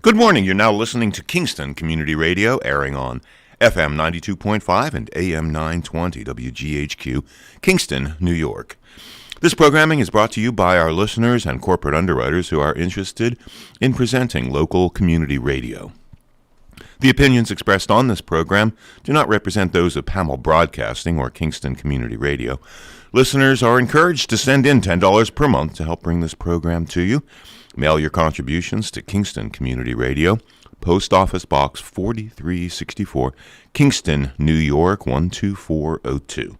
Good morning. You're now listening to Kingston Community Radio, airing on FM 92.5 and AM 920 WGHQ, Kingston, New York. This programming is brought to you by our listeners and corporate underwriters who are interested in presenting local community radio. The opinions expressed on this program do not represent those of Hamel Broadcasting or Kingston Community Radio. Listeners are encouraged to send in $10 per month to help bring this program to you. Mail your contributions to Kingston Community Radio, Post Office Box 4364, Kingston, New York 12402.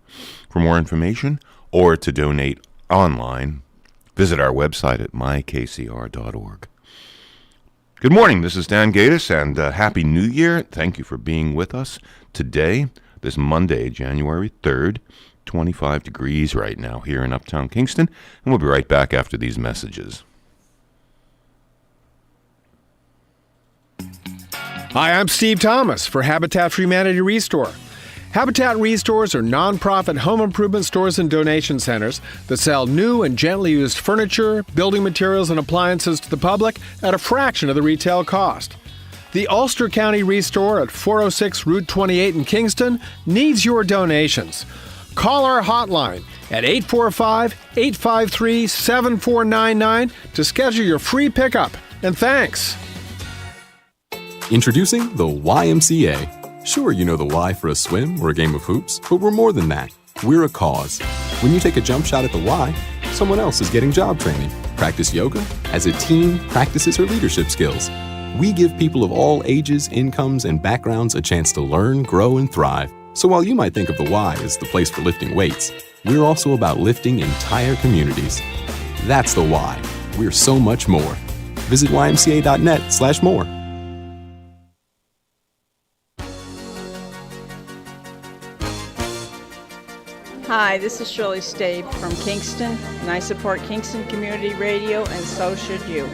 For more information or to donate online, visit our website at mykcr.org. Good morning, this is Dan Gaddis, and Happy New Year. Thank you for being with us today, this Monday, January 3rd, 25 degrees right now here in Uptown Kingston, and we'll be right back after these messages. Hi, I'm Steve Thomas for Habitat for Humanity Restore. Habitat Restores are nonprofit home improvement stores and donation centers that sell new and gently used furniture, building materials, and appliances to the public at a fraction of the retail cost. The Ulster County Restore at 406 Route 28 in Kingston needs your donations. Call our hotline at 845-853-7499 to schedule your free pickup. And thanks. Introducing the YMCA. Sure, you know the Y for a swim or a game of hoops, but we're more than that. We're a cause. When you take a jump shot at the Y, someone else is getting job training. Practice yoga as a team practices her leadership skills. We give people of all ages, incomes, and backgrounds a chance to learn, grow, and thrive. So while you might think of the Y as the place for lifting weights, we're also about lifting entire communities. That's the Y. We're so much more. Visit ymca.net/more. Hi, this is Shirley Stabe from Kingston, and I support Kingston Community Radio, and so should you.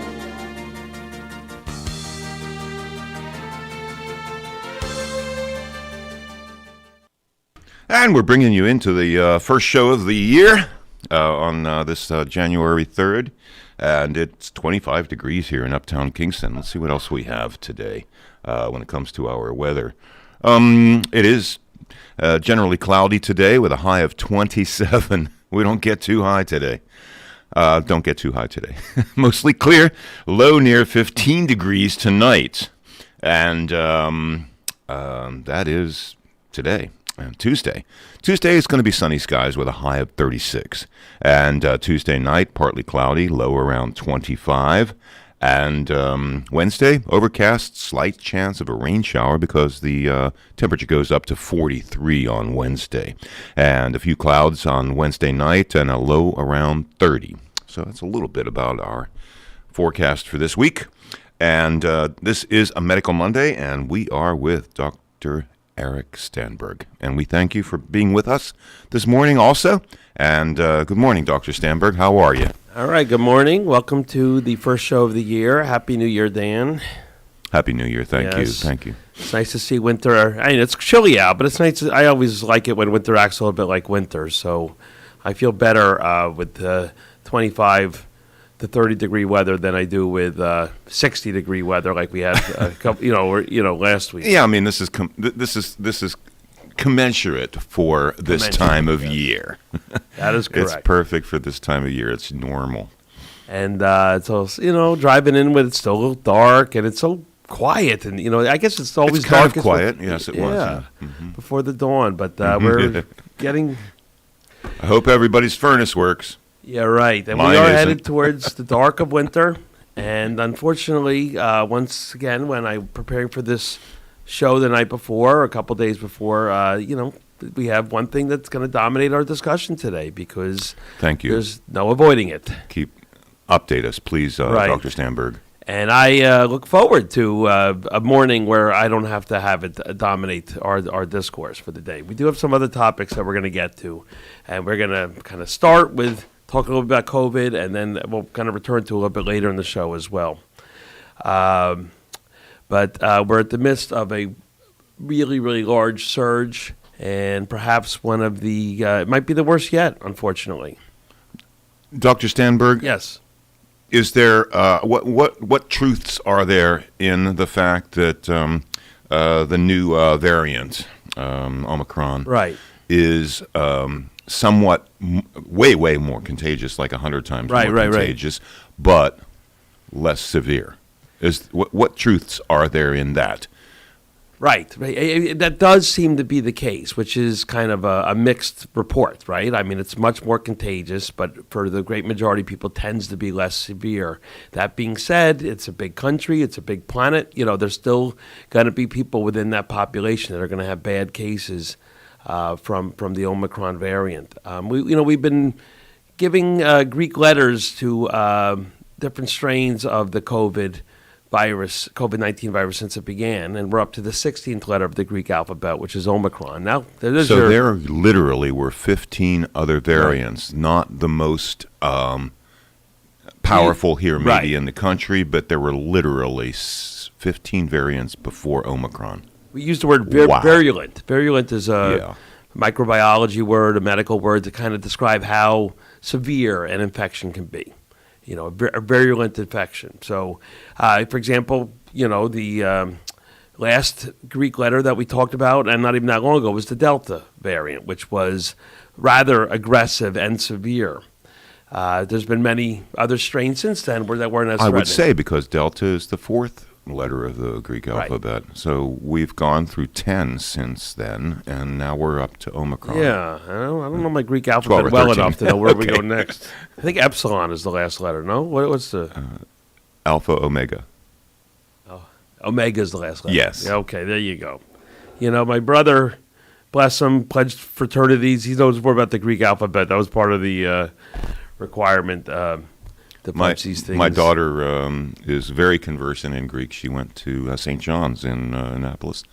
And we're bringing you into the first show of the year on this January 3rd, and it's 25 degrees here in Uptown Kingston. Let's see what else we have today when it comes to our weather. It is generally cloudy today with a high of 27. We don't get too high today. Mostly clear, low near 15 degrees tonight. And that is today. Tuesday is going to be sunny skies with a high of 36. And Tuesday night, partly cloudy, low around 25. And Wednesday, overcast, slight chance of a rain shower because the temperature goes up to 43 on Wednesday. And a few clouds on Wednesday night and a low around 30. So that's a little bit about our forecast for this week. And this is a Medical Monday, and we are with Dr. Eric Stanberg. And we thank you for being with us this morning also. And good morning, Dr. Stanberg. How are you? All right, good morning. Welcome to the first show of the year. Happy New Year, Dan. Happy New Year. Thank you. It's nice to see winter. I mean, it's chilly out, but it's nice. I always like it when winter acts a little bit like winter. So I feel better with 25 to 30 degree weather than I do with 60 degree weather like we had a couple, last week. Yeah, I mean, this is commensurate for this time of year. That is correct. It's perfect for this time of year. It's normal. And it's also, driving in with it's still a little dark and it's so quiet. And, I guess it's always kind dark. Of quiet. Yes, it was. Yeah, Mm-hmm. before the dawn. But we're getting... I hope everybody's furnace works. Yeah, right. And Mine we are isn't. headed towards the dark of winter. And unfortunately, once again, when I'm preparing for this show the night before, or a couple days before, we have one thing that's going to dominate our discussion today because Thank you. There's no avoiding it. Update us, please, Right. Dr. Stanberg. And I look forward to a morning where I don't have to have it dominate our discourse for the day. We do have some other topics that we're going to get to, and we're going to kind of start with talking a little bit about COVID, and then we'll kind of return to a little bit later in the show as well. But we're at the midst of a really, really large surge, and perhaps one of the, it might be the worst yet, unfortunately. Dr. Stanberg? Yes. Is there what truths are there in the fact that the new variant, Omicron, Right. is somewhat way more contagious, like 100 times more contagious, but less severe? What truths are there in that? Right. That does seem to be the case, which is kind of a mixed report, right? I mean, it's much more contagious, but for the great majority of people, tends to be less severe. That being said, it's a big country, it's a big planet. There's still going to be people within that population that are going to have bad cases from the Omicron variant. We've been giving Greek letters to different strains of the COVID-19 virus since it began, and we're up to the 16th letter of the Greek alphabet, which is Omicron. Now, there literally were 15 other variants, not the most powerful here maybe in the country, but there were literally 15 variants before Omicron. We use the word virulent. Virulent is a microbiology word, a medical word to kind of describe how severe an infection can be. A virulent infection. So, for example, the last Greek letter that we talked about, and not even that long ago, was the Delta variant, which was rather aggressive and severe. There's been many other strains since then that weren't as threatening. I would say because Delta is the fourth letter of the Greek alphabet. So we've gone through 10 since then, and now we're up to Omicron. Yeah, I don't know my Greek alphabet well enough to know where we go next. I think epsilon is the last letter, no? What's the... Alpha, Omega. Oh, Omega is the last letter. Yes. Yeah, okay, there you go. My brother, bless him, pledged fraternities. He knows more about the Greek alphabet. That was part of the requirement My daughter is very conversant in Greek. She went to St. John's in Annapolis,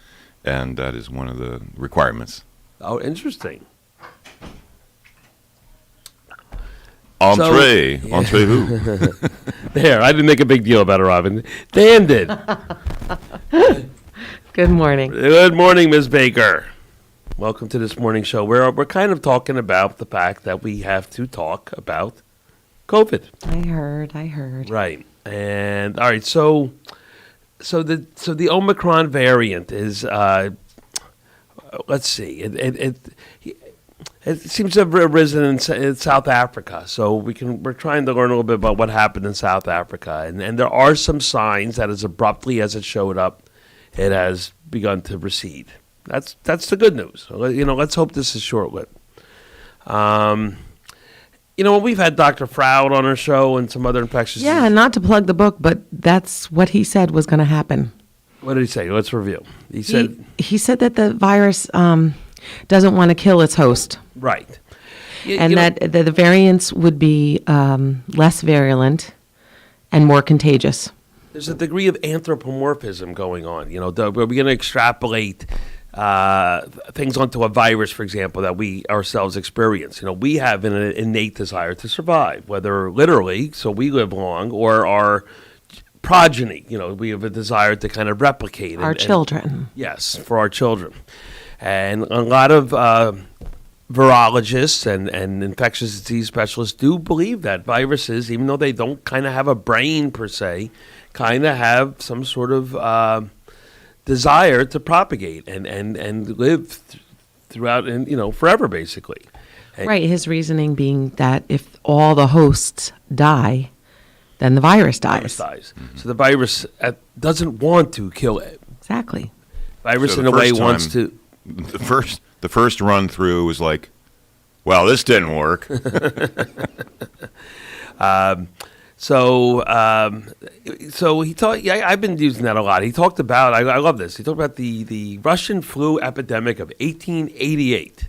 and that is one of the requirements. Oh, interesting. Entree who? There, I didn't make a big deal about it, Robin. Dan did. Good morning. Good morning, Ms. Baker. Welcome to this morning show. We're kind of talking about the fact that we have to talk about COVID. I heard. Right. And all right, so the Omicron variant is let's see. It seems to have arisen in South Africa. So we're trying to learn a little bit about what happened in South Africa. And there are some signs that as abruptly as it showed up, it has begun to recede. That's the good news. Let's hope this is short-lived. We've had Dr. Froud on our show and some other infectious diseases. Yeah, not to plug the book, but that's what he said was going to happen. What did he say? Let's review. He said that the virus doesn't want to kill its host. Right. That the variants would be less virulent and more contagious. There's a degree of anthropomorphism going on. We're going to extrapolate things onto a virus, for example, that we ourselves experience. We have an innate desire to survive, whether literally, so we live long, or our progeny. We have a desire to kind of replicate our children. Yes, for our children. And a lot of virologists and infectious disease specialists do believe that viruses, even though they don't kind of have a brain per se, kind of have some sort of desire to propagate and live throughout and forever, basically. Right. His reasoning being that if all the hosts die, then the virus dies. Mm-hmm. So the virus doesn't want to kill it. Exactly. Virus in a way wants to. The first run through was like, well, this didn't work. So he talked. Yeah, I've been using that a lot. He talked about. I love this. He talked about the Russian Flu Epidemic of 1888,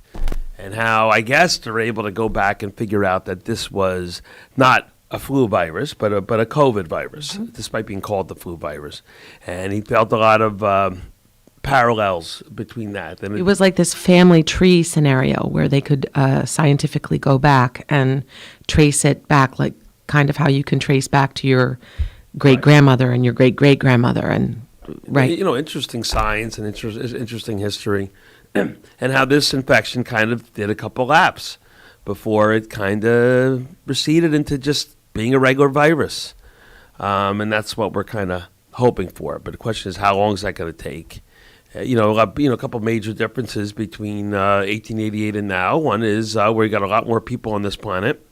and how I guess they're able to go back and figure out that this was not a flu virus, but a COVID virus, despite being called the flu virus. And he felt a lot of parallels between that. And it was like this family tree scenario where they could scientifically go back and trace it back, like kind of how you can trace back to your great-grandmother and your great-great-grandmother. And right. Interesting science and interesting history, and how this infection kind of did a couple laps before it kind of receded into just being a regular virus. And that's what we're kind of hoping for. But the question is, how long is that going to take? A couple of major differences between 1888 and now. One is we got a lot more people on this planet.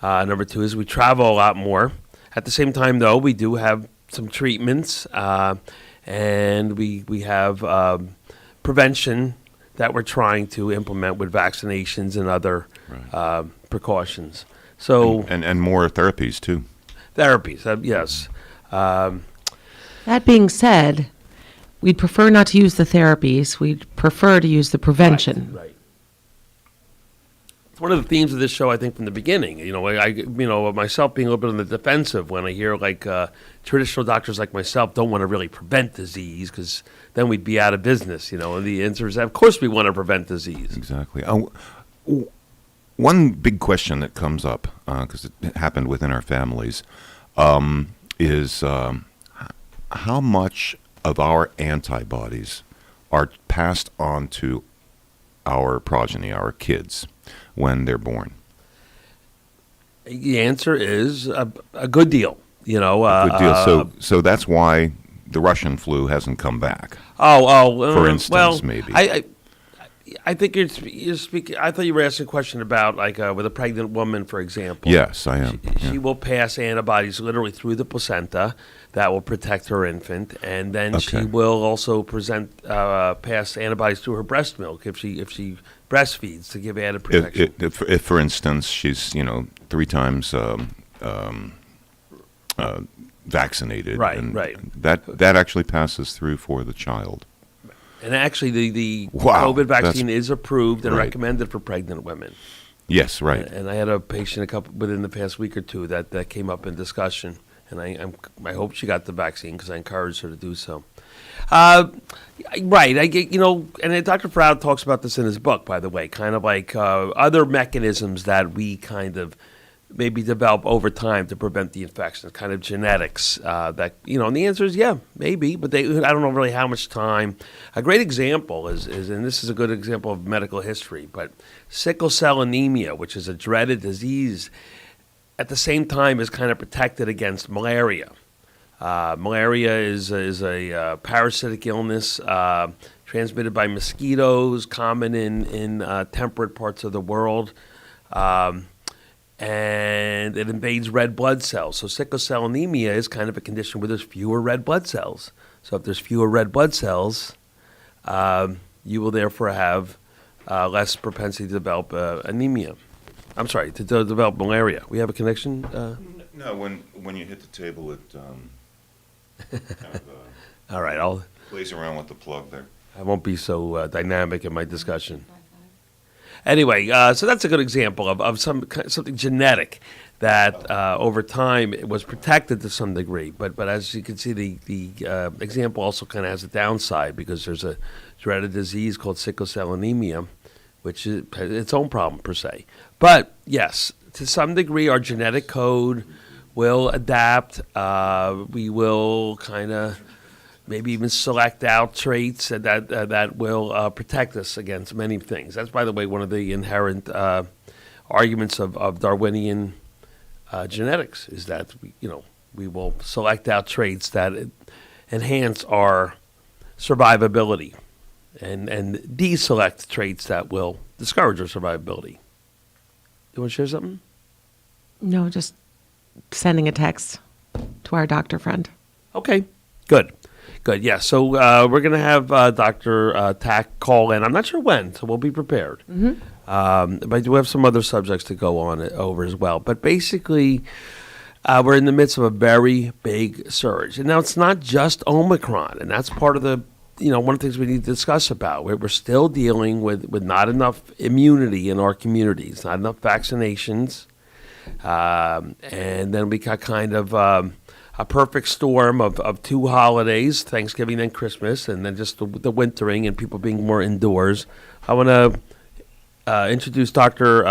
Number two is we travel a lot more. At the same time, though, we do have some treatments, and we have prevention that we're trying to implement with vaccinations and other precautions. So and more therapies too. Therapies, yes. That being said, we'd prefer not to use the therapies. We'd prefer to use the prevention. Right. It's one of the themes of this show, I think, from the beginning. Myself being a little bit on the defensive when I hear traditional doctors like myself don't want to really prevent disease because then we'd be out of business. And the answer is, of course, we want to prevent disease. Exactly. One big question that comes up because it happened within our families is how much of our antibodies are passed on to our progeny, our kids, when they're born? The answer is a good deal. A good deal. So that's why the Russian flu hasn't come back. For instance, maybe. I think you're speaking. I thought you were asking a question about with a pregnant woman, for example. Yes, I am. She will pass antibodies literally through the placenta that will protect her infant, and then she will also pass antibodies through her breast milk if she breastfeeds to give added protection. If for instance, she's 3 times vaccinated, right. That actually passes through for the child. And actually, the COVID vaccine is approved and recommended for pregnant women. Yes, right. And I had a patient within the past week or two that came up in discussion, and I hope she got the vaccine because I encouraged her to do so. Right. And Dr. Froud talks about this in his book, by the way, kind of like other mechanisms that we kind of maybe develop over time to prevent the infection, kind of genetics and the answer is maybe, but I don't know really how much time. A great example is, and this is a good example of medical history, but sickle cell anemia, which is a dreaded disease, at the same time is kind of protected against malaria. Malaria is a parasitic illness transmitted by mosquitoes, common in temperate parts of the world. And it invades red blood cells. So sickle cell anemia is kind of a condition where there's fewer red blood cells. So if there's fewer red blood cells, you will therefore have less propensity to develop anemia. I'm sorry, to develop malaria. We have a connection? No, when you hit the table, it kind of all right, I'll plays around with the plug there. I won't be so dynamic in my discussion. Anyway, so that's a good example of something genetic that over time it was protected to some degree. But as you can see, the example also kind of has a downside because there's a dreaded disease called sickle cell anemia, which is its own problem per se. But yes, to some degree, our genetic code will adapt. We will kind of maybe even select out traits that will protect us against many things. That's, by the way, one of the inherent arguments of Darwinian genetics is that we will select out traits that enhance our survivability and deselect traits that will discourage our survivability. You want to share something? No, just sending a text to our doctor friend. Okay, good. Yeah, so we're going to have Dr. Tack call in. I'm not sure when, so we'll be prepared. Mm-hmm. But I do have some other subjects to go on over as well. But basically, we're in the midst of a very big surge. And now it's not just Omicron, and that's part of the, one of the things we need to discuss about. We're still dealing with not enough immunity in our communities, not enough vaccinations. And then we got kind of a perfect storm of 2 holidays, Thanksgiving and Christmas, and then just the wintering and people being more indoors. I want to introduce Dr.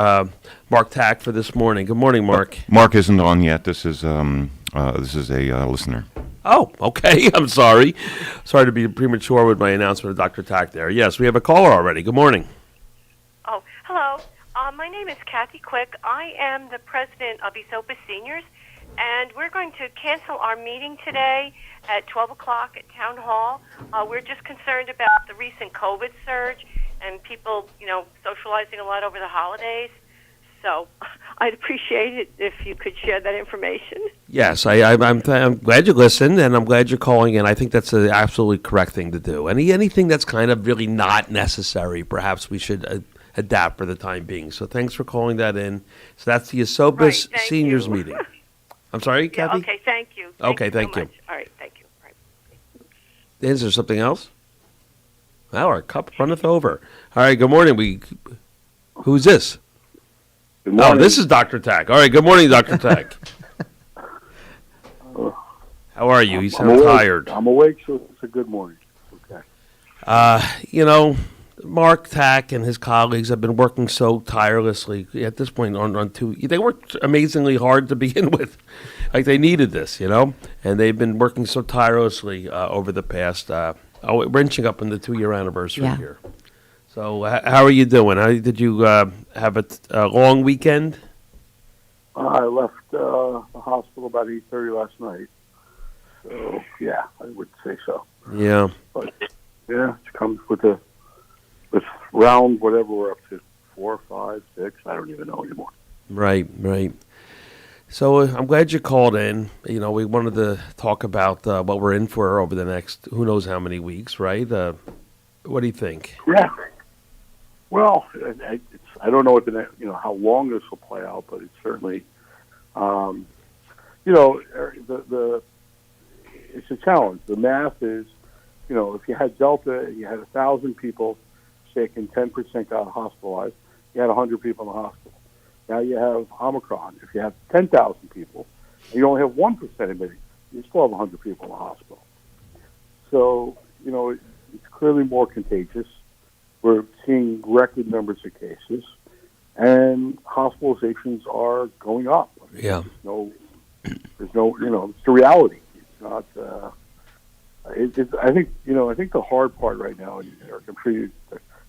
Mark Tack for this morning. Good morning, Mark. Mark isn't on yet. This is a listener. Oh, okay. I'm sorry. Sorry to be premature with my announcement of Dr. Tack there. Yes, we have a caller already. Good morning. Oh, hello. My name is Kathy Quick. I am the president of Ymca Seniors, and we're going to cancel our meeting today at 12 o'clock at Town Hall. We're just concerned about the recent COVID surge and people, socializing a lot over the holidays. So I'd appreciate it if you could share that information. Yes, I'm glad you listened, and I'm glad you're calling in. I think that's the absolutely correct thing to do. Anything that's kind of really not necessary, perhaps we should adapt for the time being. So thanks for calling that in. So that's the Ysopus Seniors meeting. I'm sorry, Kathy? Okay, thank you. Thank you. Much. All right, thank you. All right. Is there something else? Well, our cup runneth over. All right, good morning. Who's this? Good morning. Oh, this is Dr. Tack. All right, good morning, Dr. Tack. How are you? You sound tired. I'm awake, so it's a good morning. Okay. Mark Tack and his colleagues have been working so tirelessly at this point on two. They worked amazingly hard to begin with. Like they needed this, and they've been working so tirelessly over the past, wrenching up on the 2-year anniversary here. So how are you doing? Did you have a long weekend? I left the hospital about 8:30 last night. So, yeah, I would say so. Yeah. But, yeah, it comes with round whatever we're up to, 4, 5, 6, I don't even know anymore. Right. So I'm glad you called in. We wanted to talk about what we're in for over the next who knows how many weeks, right? What do you think? Yeah. Well, I don't know what how long this will play out, but it's certainly, it's a challenge. The math is, if you had Delta, you had 1,000 people sick and 10% got hospitalized, you had 100 people in the hospital. Now you have Omicron. If you have 10,000 people and you only have 1% admitted, you still have 100 people in the hospital. So, it's clearly more contagious. We're seeing record numbers of cases, and hospitalizations are going up. Yeah. There's no, it's the reality. It's not. I think the hard part right now, and I'm sure you're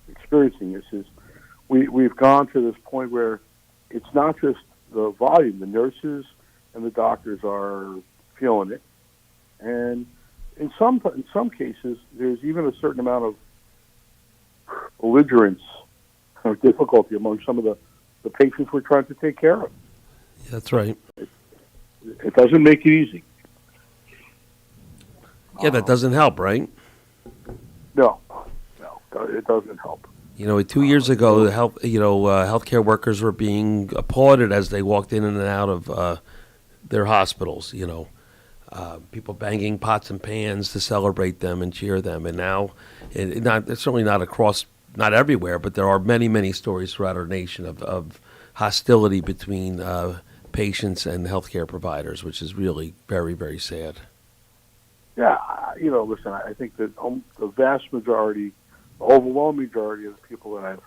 experiencing this, is we've gone to this point where it's not just the volume. The nurses and the doctors are feeling it, and in some cases, there's even a certain amount of belligerence or difficulty among some of the patients we're trying to take care of. That's right. It doesn't make it easy. Yeah, that doesn't help, right? No, it doesn't help. 2 years ago, the healthcare workers were being applauded as they walked in and out of their hospitals. People banging pots and pans to celebrate them and cheer them. And now, it's certainly not everywhere, but there are many, many stories throughout our nation of hostility between patients and healthcare providers, which is really very, very sad. Yeah, listen, I think that the vast majority, the overwhelming majority of the people that I've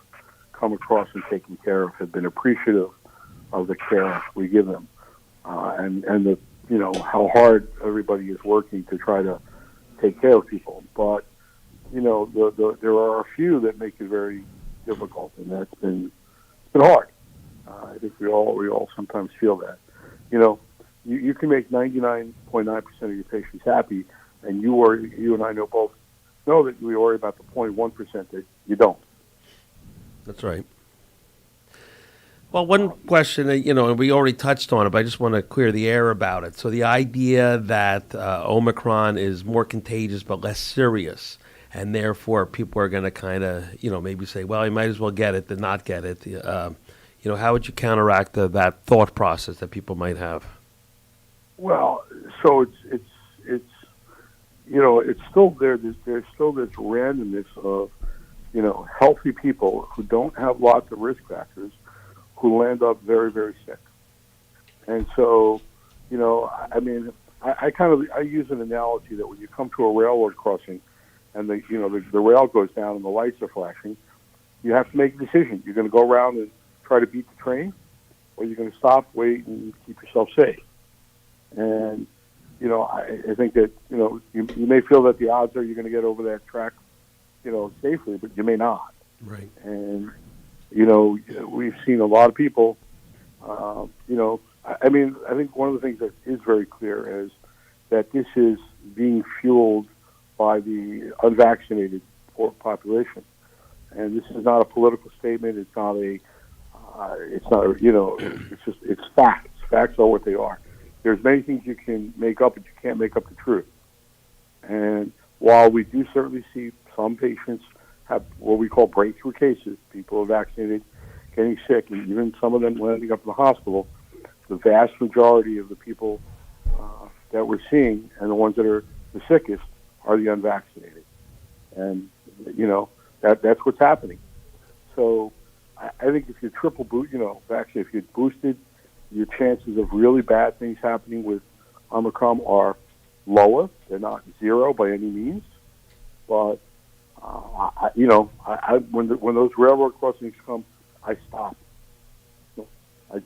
come across and taken care of have been appreciative of the care we give them, and the how hard everybody is working to try to take care of people. But there are a few that make it very difficult, and it's been hard. I think we all sometimes feel that. You can make 99.9% of your patients happy, and you and I both know that we worry about the 0.1% that you don't. That's right. Well, one question, and we already touched on it, but I just want to clear the air about it. So the idea that Omicron is more contagious but less serious, and therefore people are going to kind of, maybe say, well, you might as well get it than not get it. How would you counteract that thought process that people might have? Well, so it's still there. There's still this randomness of, healthy people who don't have lots of risk factors who land up very, very sick. And so, I use an analogy that when you come to a railroad crossing and the rail goes down and the lights are flashing, you have to make a decision. You're going to go around and try to beat the train, or you're going to stop, wait, and keep yourself safe. And, I think that, you may feel that the odds are you're going to get over that track, safely, but you may not. Right. And, We've seen a lot of people. I think one of the things that is very clear is that this is being fueled by the unvaccinated population, and this is not a political statement. It's not it's facts. Facts are what they are. There's many things you can make up, but you can't make up the truth. And while we do certainly see some patients have what we call breakthrough cases, people who are vaccinated getting sick, and even some of them landing up in the hospital, the vast majority of the people that we're seeing and the ones that are the sickest are the unvaccinated. And, that's what's happening. So I think if you triple if you're boosted, your chances of really bad things happening with Omicron are lower. They're not zero by any means. But, when those railroad crossings come, I stop. I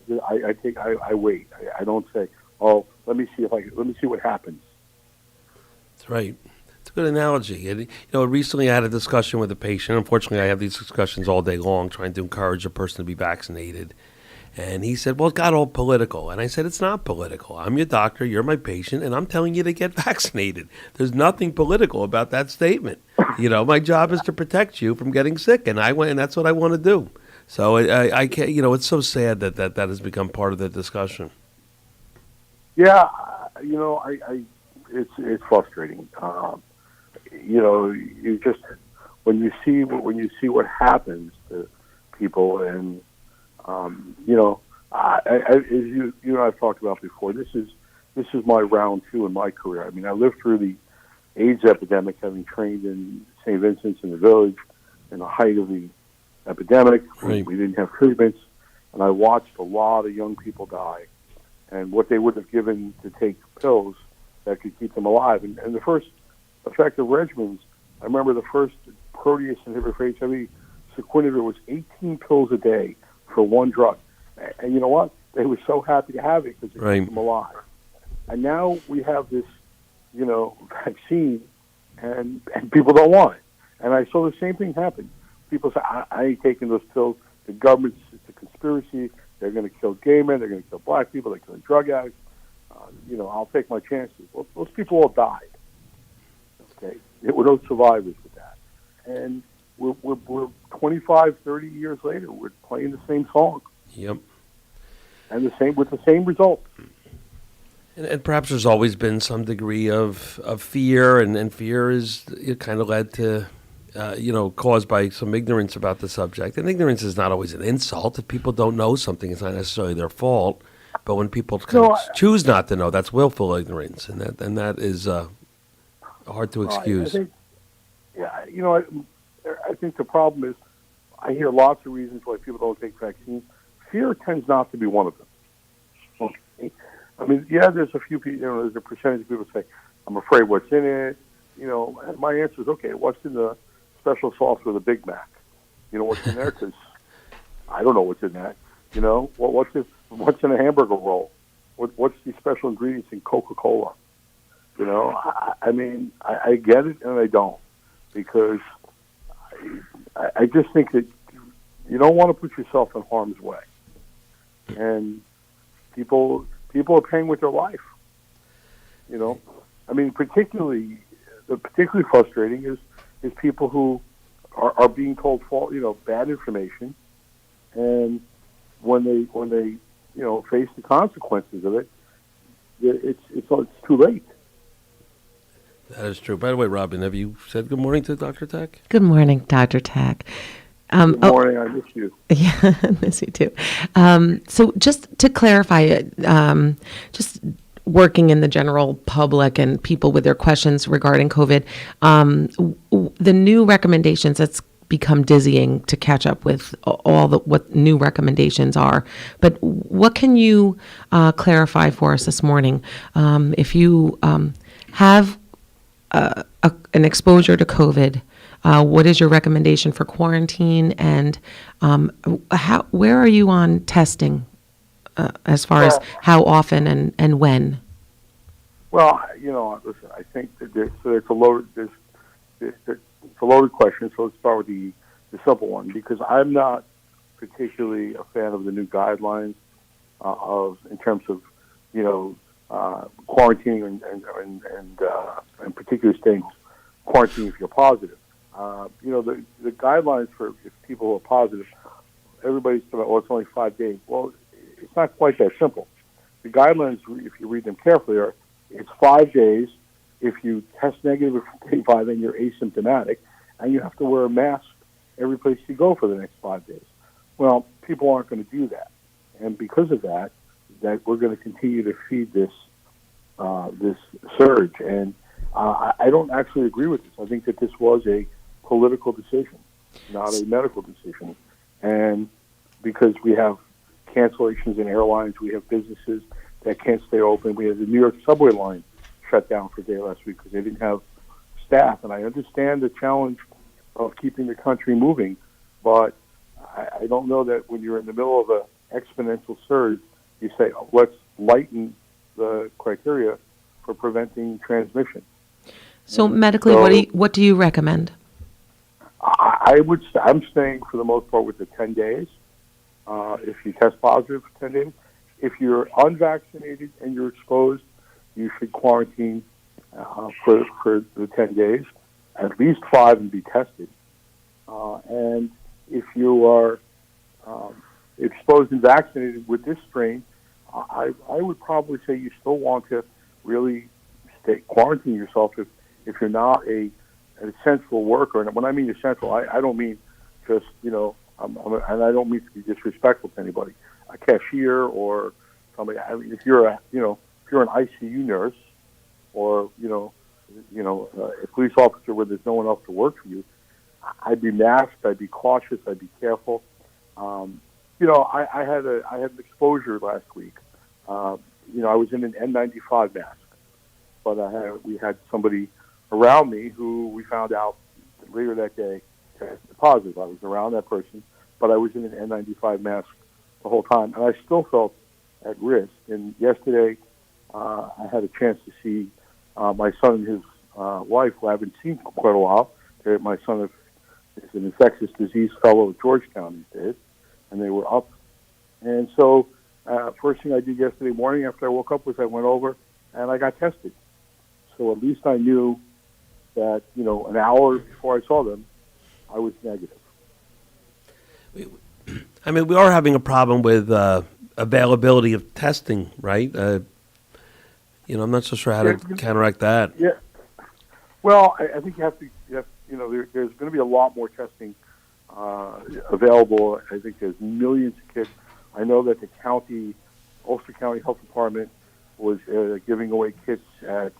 wait. I don't say, "Oh, let me see what happens." That's right. It's a good analogy. And, recently I had a discussion with a patient. Unfortunately, I have these discussions all day long trying to encourage a person to be vaccinated. And he said, well, it got all political. And I said, it's not political. I'm your doctor, you're my patient, and I'm telling you to get vaccinated. There's nothing political about that statement. My job is to protect you from getting sick, and that's what I want to do. So I can't, it's so sad that has become part of the discussion. Yeah, it's frustrating. You just when you see what happens to people, and as you and I've talked about before, this is my round two in my career. I mean, I lived through the AIDS epidemic, having trained in St. Vincent's in the Village in the height of the epidemic. Right. We didn't have treatments, and I watched a lot of young people die, and what they would have given to take pills that could keep them alive. And the first effective regimens, I remember the first protease inhibitor for HIV, sequinavir, was 18 pills a day for one drug. And you know what? They were so happy to have it because it kept them alive. And now we have this, vaccine, and people don't want it. And I saw the same thing happen. People say, I ain't taking those pills. The government's, it's a conspiracy. They're going to kill gay men. They're going to kill black people. They're killing drug addicts. I'll take my chances. Well, those people all died. Okay? There were no survivors with that. And we're 25, 30 years later, we're playing the same song. Yep. And with the same result. And perhaps there's always been some degree of fear, and fear is kind of led to, caused by some ignorance about the subject. And ignorance is not always an insult. If people don't know something, it's not necessarily their fault. But when people choose not to know, that's willful ignorance, and that is hard to excuse. I think the problem is I hear lots of reasons why people don't take vaccines. Fear tends not to be one of them. Okay? I mean, there's a few people, there's a percentage of people say, I'm afraid what's in it. And my answer is, okay, what's in the special sauce with a Big Mac? What's in there? Because I don't know what's in that. What's in a hamburger roll? What's the special ingredients in Coca-Cola? I get it and I don't, because I just think that you don't want to put yourself in harm's way. And people are paying with their life. Particularly frustrating is people who are being told bad information, and when they face the consequences of it, it's too late. That is true. By the way, Robin, have you said good morning to Dr. Tack? Good morning, Dr. Tack. Good morning. I miss you. Yeah, I miss you too. So just to clarify, just working in the general public and people with their questions regarding COVID, the new recommendations, it's become dizzying to catch up with all what new recommendations are. But what can you clarify for us this morning? If you have an exposure to COVID, what is your recommendation for quarantine, and where are you on testing as far as how often and when? Well, listen, I think that it's a loaded question. So let's start with the simple one, because I'm not particularly a fan of the new guidelines in terms of, quarantining and particularly staying quarantined if you're positive. The guidelines for if people are positive, everybody's talking about, it's only 5 days. Well, it's not quite that simple. The guidelines, if you read them carefully, it's 5 days. If you test negative for day 5, then you're asymptomatic, and you have to wear a mask every place you go for the next 5 days. Well, people aren't going to do that, and because of that we're going to continue to feed this surge. And I don't actually agree with this. I think that this was a political decision, not a medical decision, and because we have cancellations in airlines, we have businesses that can't stay open. We had the New York subway line shut down for a day last week because they didn't have staff. And I understand the challenge of keeping the country moving, but I don't know that when you're in the middle of an exponential surge, you say, let's lighten the criteria for preventing transmission. So medically, what do you recommend? I'm staying for the most part with the 10 days. If you test positive for 10 days, if you're unvaccinated and you're exposed, you should quarantine for the 10 days, at least 5, and be tested. And if you are exposed and vaccinated with this strain, I would probably say you still want to really quarantine yourself if you're not an essential worker. And when I mean essential, I don't mean just, and I don't mean to be disrespectful to anybody, a cashier or somebody. I mean, if you're an ICU nurse or a police officer where there's no one else to work for you, I'd be masked. I'd be cautious. I'd be careful. I had an exposure last week. I was in an N95 mask, but we had somebody around me who we found out later that day tested positive. I was around that person, but I was in an N95 mask the whole time, and I still felt at risk. And yesterday, I had a chance to see my son and his wife, who I haven't seen for quite a while. My son is an infectious disease fellow at Georgetown these days, and they were up. And so first thing I did yesterday morning after I woke up was I went over and I got tested. So at least I knew that, an hour before I saw them, I was negative. I mean, we are having a problem with availability of testing, right? I'm not so sure how to counteract that. Yeah. Well, I think you have to, there's going to be a lot more testing available. I think there's millions of kits. I know that the Ulster County Health Department was giving away kits at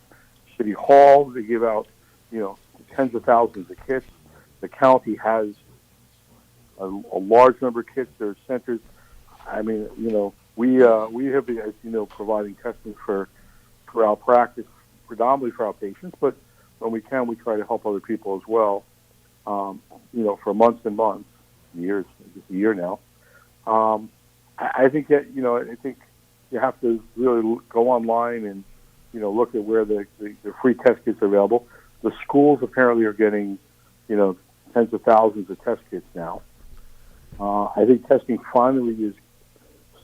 City Hall. They give out, tens of thousands of kits. The county has a large number of kits. There are centers. I mean, we have been, as you know, providing testing for our practice, predominantly for our patients, but when we can, we try to help other people as well. For months and months, years, just a year now. I think that I think you have to really go online and look at where the free test kits are available. The schools apparently are getting tens of thousands of test kits now. I think testing finally is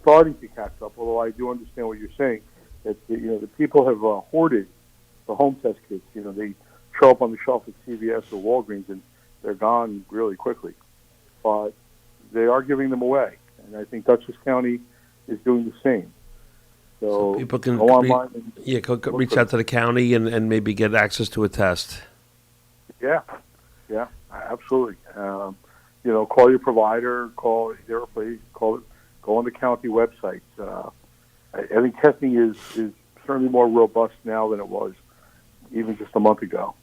starting to catch up. Although I do understand what you're saying, that the people have hoarded the home test kits. They show up on the shelf at CVS or Walgreens and they're gone really quickly. But they are giving them away, and I think Dutchess County is doing the same. So people can go online reach out to the county and maybe get access to a test. Yeah, absolutely. Call your provider, call their place, go on the county website. I think testing is certainly more robust now than it was even just a month ago.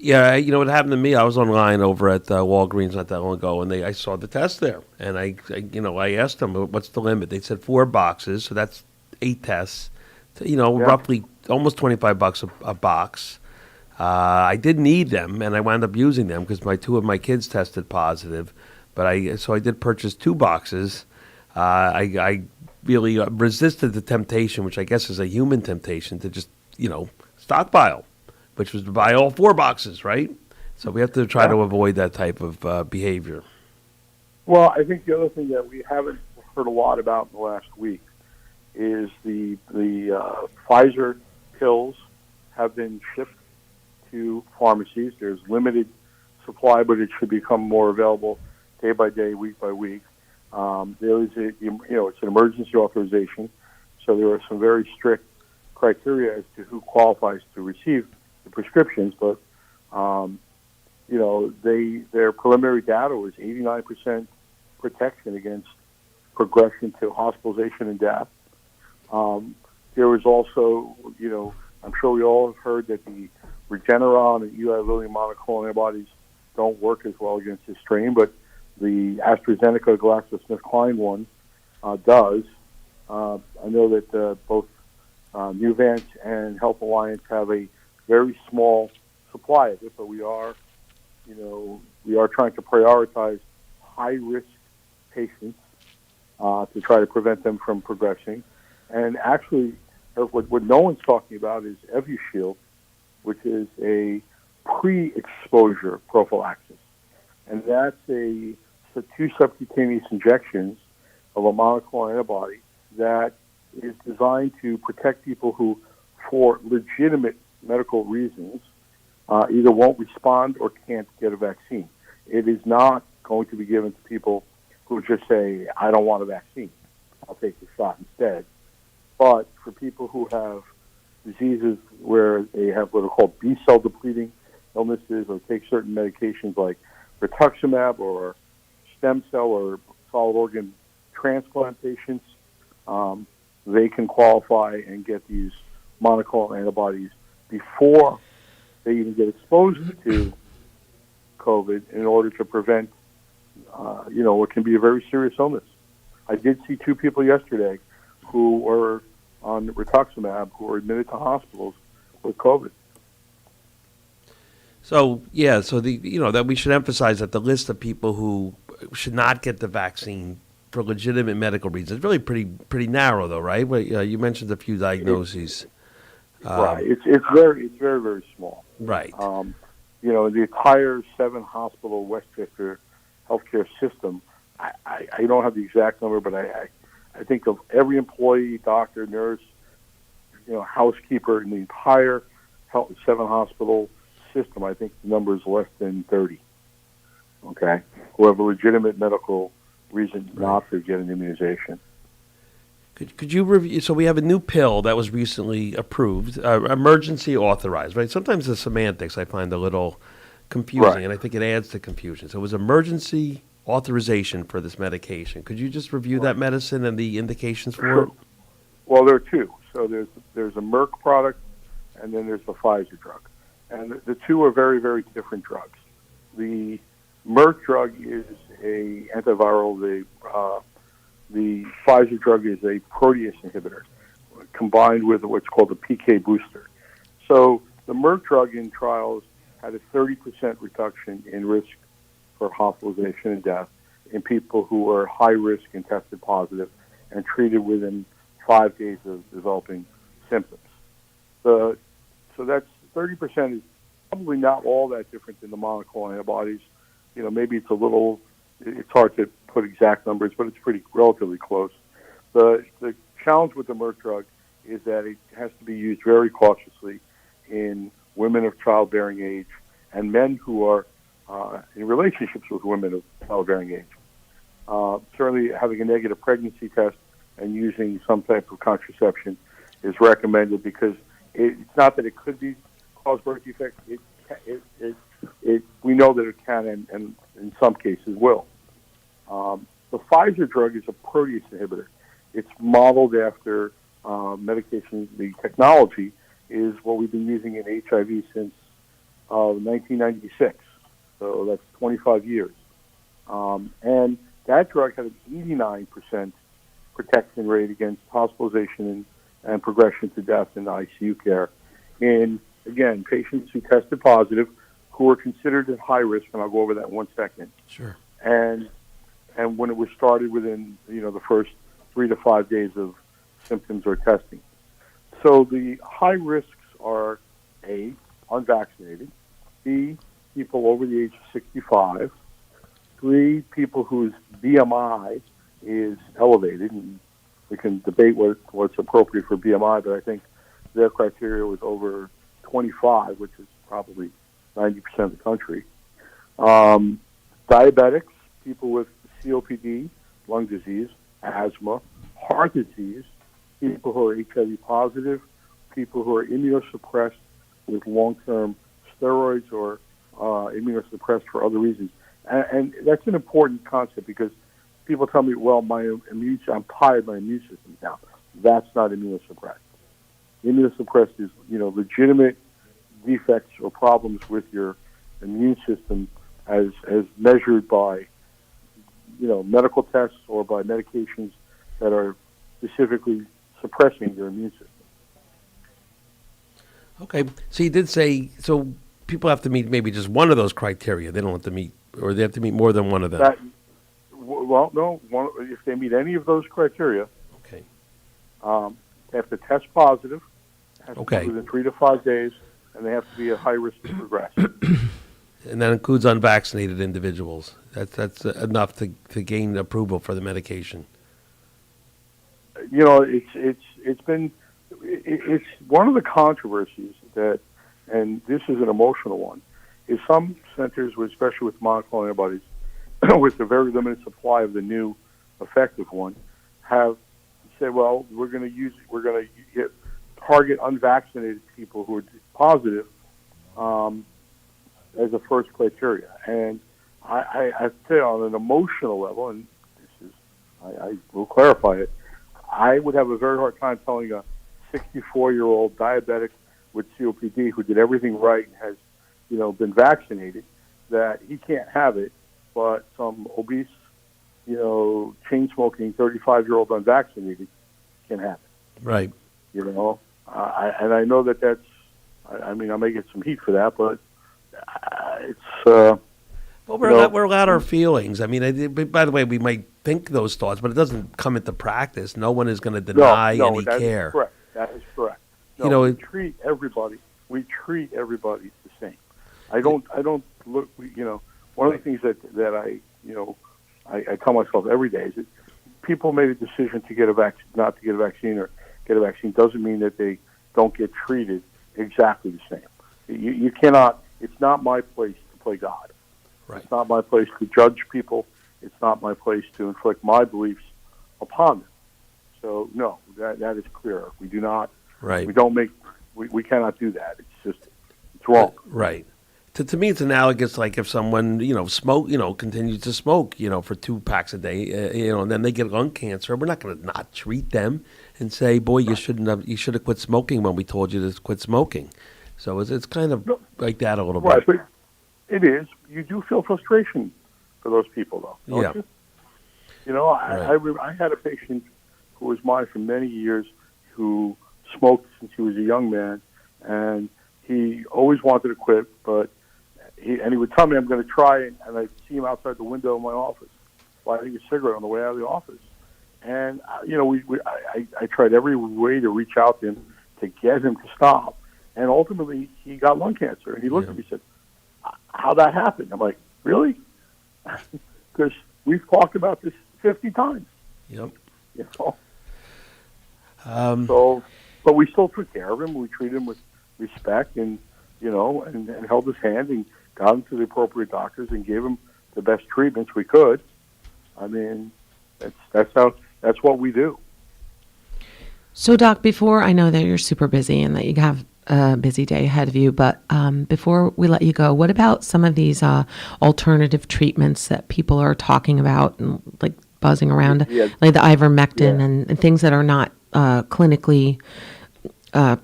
Yeah, what happened to me, I was online over at Walgreens not that long ago, and I saw the test there. And I asked them, what's the limit? They said 4 boxes, so that's 8 tests. Roughly almost $25 a box. I did need them, and I wound up using them because 2 of my kids tested positive. But I did purchase 2 boxes. I really resisted the temptation, which I guess is a human temptation, to just stockpile, which was to buy all 4 boxes, right? So we have to try to avoid that type of behavior. Well, I think the other thing that we haven't heard a lot about in the last week is the Pfizer pills have been shipped to pharmacies. There's limited supply, but it should become more available day by day, week by week. There is it's an emergency authorization, so there are some very strict criteria as to who qualifies to receive the prescriptions. But their preliminary data was 89% protection against progression to hospitalization and death. There was also, I'm sure we all have heard that the Regeneron and Eli Lilly monoclonal antibodies don't work as well against this strain, but the AstraZeneca GlaxoSmithKline one does. I know that both Nuvance and Health Alliance have a very small supply of it, but we are trying to prioritize high-risk patients to try to prevent them from progressing. And actually, what no one's talking about is Evusheld, which is a pre-exposure prophylaxis. And that's two subcutaneous injections of a monoclonal antibody that is designed to protect people who, for legitimate medical reasons, either won't respond or can't get a vaccine. It is not going to be given to people who just say, I don't want a vaccine, I'll take the shot instead. But for people who have diseases where they have what are called B-cell depleting illnesses or take certain medications like rituximab or stem cell or solid organ transplant patients, they can qualify and get these monoclonal antibodies before they even get exposed to COVID in order to prevent, what can be a very serious illness. I did see 2 people yesterday who were on rituximab who were admitted to hospitals with COVID. So that we should emphasize that the list of people who should not get the vaccine for legitimate medical reasons is really pretty narrow, though, right? Well, you mentioned a few diagnoses. Right. It's very, very small. Right. The entire 7-hospital Westchester healthcare system, I don't have the exact number, but I think of every employee, doctor, nurse, housekeeper in the entire 7-hospital system, I think the number is less than 30. Okay? Who have a legitimate medical reason not to get an immunization. Could you review? So we have a new pill that was recently approved, emergency authorized, right? Sometimes the semantics I find a little confusing, right. And I think it adds to confusion. So it was emergency authorization for this medication. Could you just review that medicine and the indications for it? Well, there are 2. So there's a Merck product, and then there's the Pfizer drug. And the 2 are very, very different drugs. The Merck drug is a antiviral. The Pfizer drug is a protease inhibitor combined with what's called a PK booster. So the Merck drug in trials had a 30% reduction in risk for hospitalization and death in people who were high risk and tested positive and treated within 5 days of developing symptoms. So that's 30% is probably not all that different than the monoclonal antibodies. Maybe it's hard to put exact numbers, but it's pretty relatively close. The challenge with the Merck drug is that it has to be used very cautiously in women of childbearing age and men who are in relationships with women of childbearing age. Certainly having a negative pregnancy test and using some type of contraception is recommended because it's not that it could cause birth defects. We know that it can and in some cases will. The Pfizer drug is a protease inhibitor. It's modeled after medication. The technology is what we've been using in HIV since 1996. So that's 25 years. And that drug had an 89% protection rate against hospitalization and progression to death in ICU care in, again, patients who tested positive who were considered at high risk, and I'll go over that in 1 second. Sure. And when it was started within, the first 3 to 5 days of symptoms or testing. So the high risks are A, unvaccinated, B, people over the age of 65, 3, people whose BMI is elevated, and we can debate what's appropriate for BMI, but I think their criteria was over 25, which is probably 90% of the country. Diabetics, people with COPD, lung disease, asthma, heart disease, people who are HIV positive, people who are immunosuppressed with long-term steroids or immunosuppressed for other reasons. And that's an important concept because people tell me, well, I'm tired, my immune system's down. That's not immunosuppressed. Immunosuppressed is, legitimate defects or problems with your immune system as measured by, medical tests or by medications that are specifically suppressing your immune system. Okay, so you did say, so people have to meet maybe just one of those criteria. They don't have to meet, or they have to meet more than one of them. If they meet any of those criteria, Okay. They have to test positive, has to Okay. be within 3 to 5 days, and they have to be at high risk to progress. And that includes unvaccinated individuals. That's enough to gain approval for the medication. It's one of the controversies that, and this is an emotional one, is some centers, especially with monoclonal antibodies, with a very limited supply of the new effective one, have said, well, we're going to target unvaccinated people who are positive as a first criteria. And I say on an emotional level, and this is, I will clarify it, I would have a very hard time telling a 64-year-old diabetic with COPD who did everything right and has, been vaccinated, that he can't have it, but some obese, chain-smoking 35-year-old unvaccinated can have it. Right. And I know that's, I may get some heat for that, but it's... Well, we're allowed our feelings. I mean, by the way, we might think those thoughts, but it doesn't come into practice. No one is going to deny any care. Is correct. That is correct. We treat everybody the same. I don't look. One of the things that I tell myself every day is that people made a decision to get a vaccine, not to get a vaccine, or get a vaccine doesn't mean that they don't get treated exactly the same. You cannot. It's not my place to play God. Right. It's not my place to judge people. It's not my place to inflict my beliefs upon them. So no, that is clear. We do not. Right. We don't make. We cannot do that. It's wrong. Right. To me, it's analogous. Like if someone continues to smoke, for 2 packs a day, and then they get lung cancer, we're not going to not treat them and say, boy, you should have quit smoking when we told you to quit smoking. So it's kind of like that a little bit. Right, but it is. You do feel frustration for those people, though, don't you? I had a patient who was mine for many years who smoked since he was a young man, and he always wanted to quit, but he would tell me, I'm going to try it, and I'd see him outside the window of my office lighting a cigarette on the way out of the office. And, I tried every way to reach out to him to get him to stop, and ultimately he got lung cancer. And he looked at me and said, how'd that happen? I'm like, really? Because we've talked about this 50 times. Yep. But we still took care of him. We treated him with respect and held his hand and got him to the appropriate doctors and gave him the best treatments we could. I mean, that's what we do. So, Doc, before, I know that you're super busy and that you have a busy day ahead of you, but before we let you go, what about some of these alternative treatments that people are talking about and like buzzing around, like the ivermectin and things that are not clinically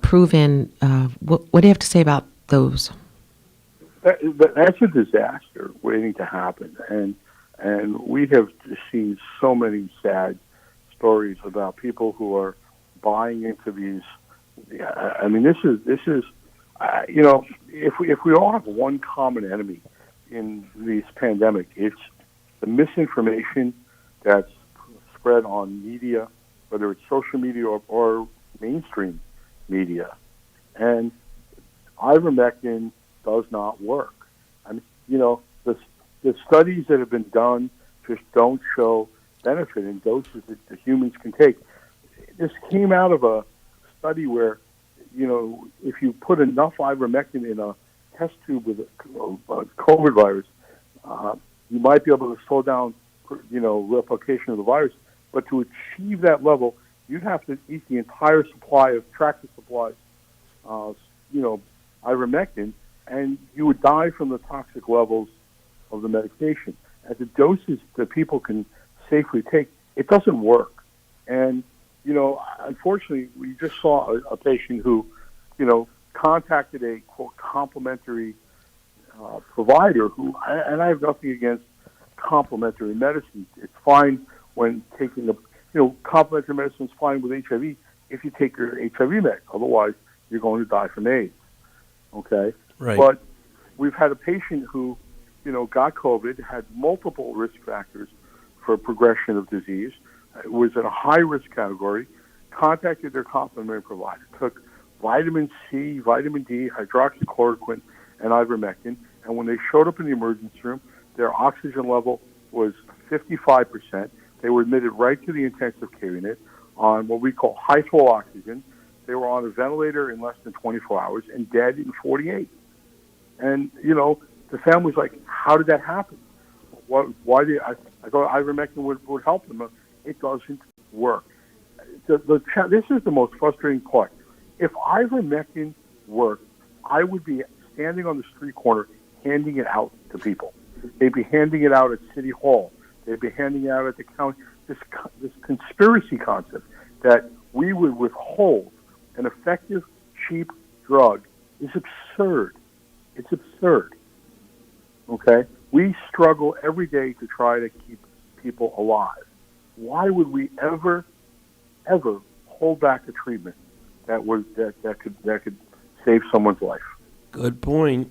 proven? What do you have to say about those? That's a disaster waiting to happen, and we have seen so many sad stories about people who are buying into these. I mean, this is if we all have one common enemy in this pandemic, it's the misinformation that's spread on media, whether it's social media or mainstream media. And ivermectin does not work. I mean, the studies that have been done just don't show benefit in doses that the humans can take. This came out of a study where, if you put enough ivermectin in a test tube with a COVID virus, you might be able to slow down, replication of the virus. But to achieve that level, you'd have to eat the entire supply of tractor supplies, ivermectin, and you would die from the toxic levels of the medication. At the doses that people can safely take, it doesn't work. And, unfortunately, we just saw a patient who, contacted a, quote, complementary provider who, and I have nothing against complementary medicine. It's fine when taking complementary medicine is fine with HIV if you take your HIV med. Otherwise, you're going to die from AIDS. Okay? Right. But we've had a patient who, got COVID, had multiple risk factors for progression of disease, was in a high-risk category, contacted their complementary provider, took vitamin C, vitamin D, hydroxychloroquine, and ivermectin, and when they showed up in the emergency room, their oxygen level was 55%. They were admitted right to the intensive care unit on what we call high-flow oxygen. They were on a ventilator in less than 24 hours and dead in 48. And, the family's like, how did that happen? Why did I thought ivermectin would help them. It doesn't work. This is the most frustrating part. If ivermectin worked, I would be standing on the street corner handing it out to people. They'd be handing it out at City Hall. They'd be handing it out at the county. This conspiracy concept that we would withhold an effective, cheap drug is absurd. It's absurd. Okay? We struggle every day to try to keep people alive. Why would we ever hold back a treatment that could save someone's life? Good point.